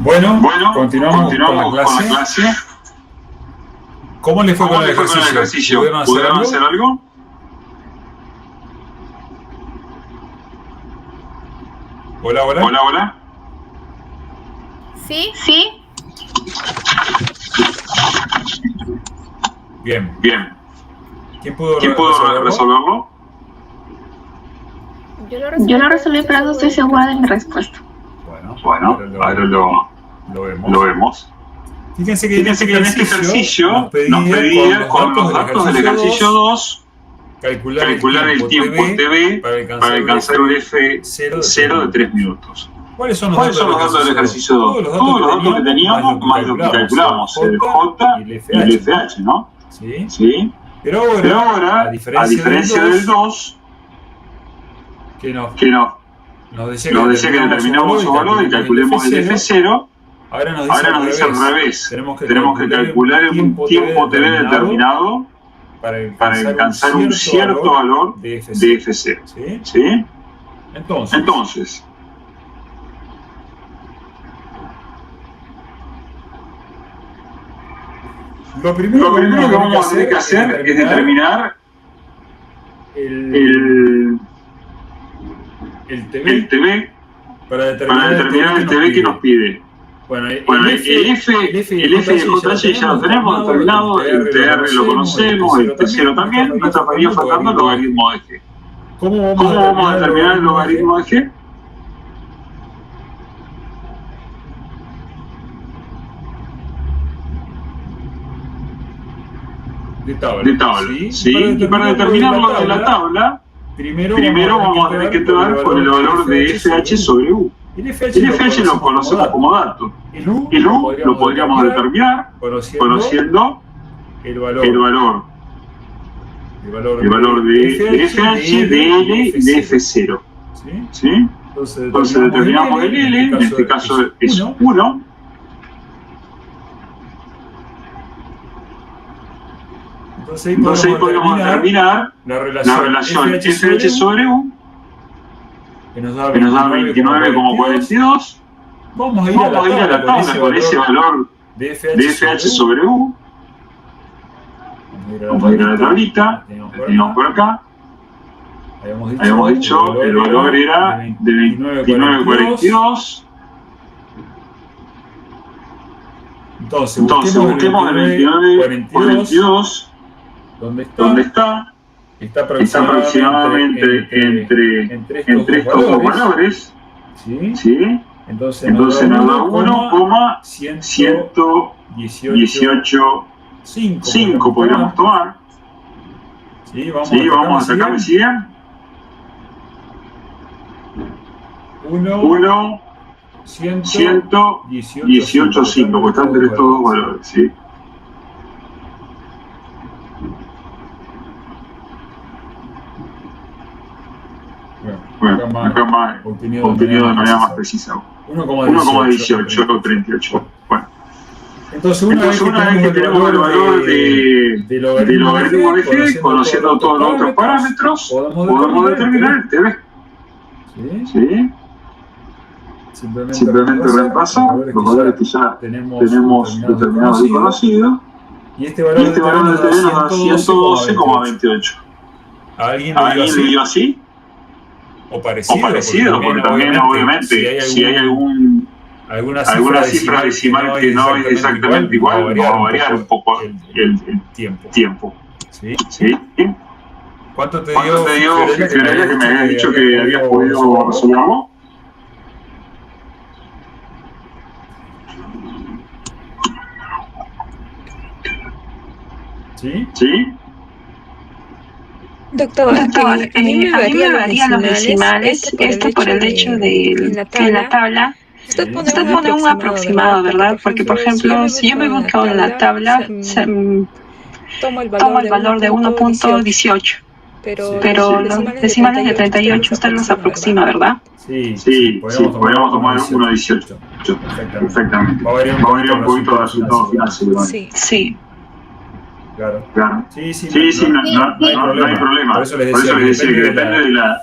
Bueno, continuamos con la clase. ¿Cómo les fue con el ejercicio? ¿Pudieron hacer algo? Hola. Sí. Bien. ¿Quién pudo resolverlo? Yo lo resolví, pero no estoy segura de mi respuesta. Bueno, ahora lo vemos. Fíjense que en este ejercicio nos pedía con los datos del ejercicio 2 calcular el tiempo TV para alcanzar un F0 de 3 minutos. ¿Cuáles son los datos del ejercicio 2? Todos los datos que teníamos más lo que calculamos, el J y el FH, ¿no? Sí. Pero ahora, a diferencia del 2, que nos decía que determinamos su valor y calculemos el F0, ahora nos dice al revés. Tenemos que calcular un tiempo TV determinado para alcanzar un cierto valor de F0. ¿Sí? Entonces, lo primero que vamos a tener que hacer es determinar el TV para determinar el TV que nos pide. Bueno, el F y el JH ya lo tenemos determinado, el TR lo conocemos, el T0 también, nos estaría faltando el logaritmo de G. ¿Cómo vamos a determinar el logaritmo de G? De tabla. ¿Sí? Y para determinarlo de la tabla, primero vamos a tener que entrar con el valor de FH sobre U. El FH lo conocemos como dato. El U lo podríamos determinar conociendo el valor de FH, de L y de F0. ¿Sí? Entonces determinamos el L, en este caso es 1. Entonces ahí podemos determinar la relación FH sobre U, que nos da 29,42. Vamos a ir a la tabla con ese valor de FH sobre U. Vamos a ir a la tablita. La tenemos por acá. Habíamos dicho el valor era de 29,42. Entonces, busquemos el 29,42. ¿Dónde está? Está aproximadamente entre estos dos valores. ¿Sí? Entonces nos da 1,118,5 podríamos tomar. Sí, vamos acá, ¿me siguen? 1,118,5, porque están entre estos dos valores, ¿sí? Bueno, acá más obtenido de manera más precisa. 1,1838. Bueno. Entonces, una vez que tenemos el valor del logaritmo de g, conociendo todos los otros parámetros, podemos determinar el TB. ¿Sí? Simplemente reemplazo los valores que ya tenemos determinados y conocidos. Y este valor de TB nos da 112,28. ¿Alguien lo vio así? O parecido, porque también obviamente, si hay alguna cifra decimal que no es exactamente igual, va a variar un poco el tiempo. ¿Sí? ¿Cuánto te dio Fiorella, que me habías dicho que habías podido resolverlo? ¿Sí? Doctor, a mí me varían los decimales, esto por el hecho de que en la tabla usted pone un aproximado, ¿verdad? Porque, por ejemplo, si yo me busco en la tabla, tomo el valor de 1,18, pero los decimales de 38 usted los aproxima, ¿verdad? Sí, podemos tomar 1,18. Perfectamente. Va a variar un poquito el resultado final, seguramente. Sí. Claro. Sí, no hay problema. Por eso les decía que depende de la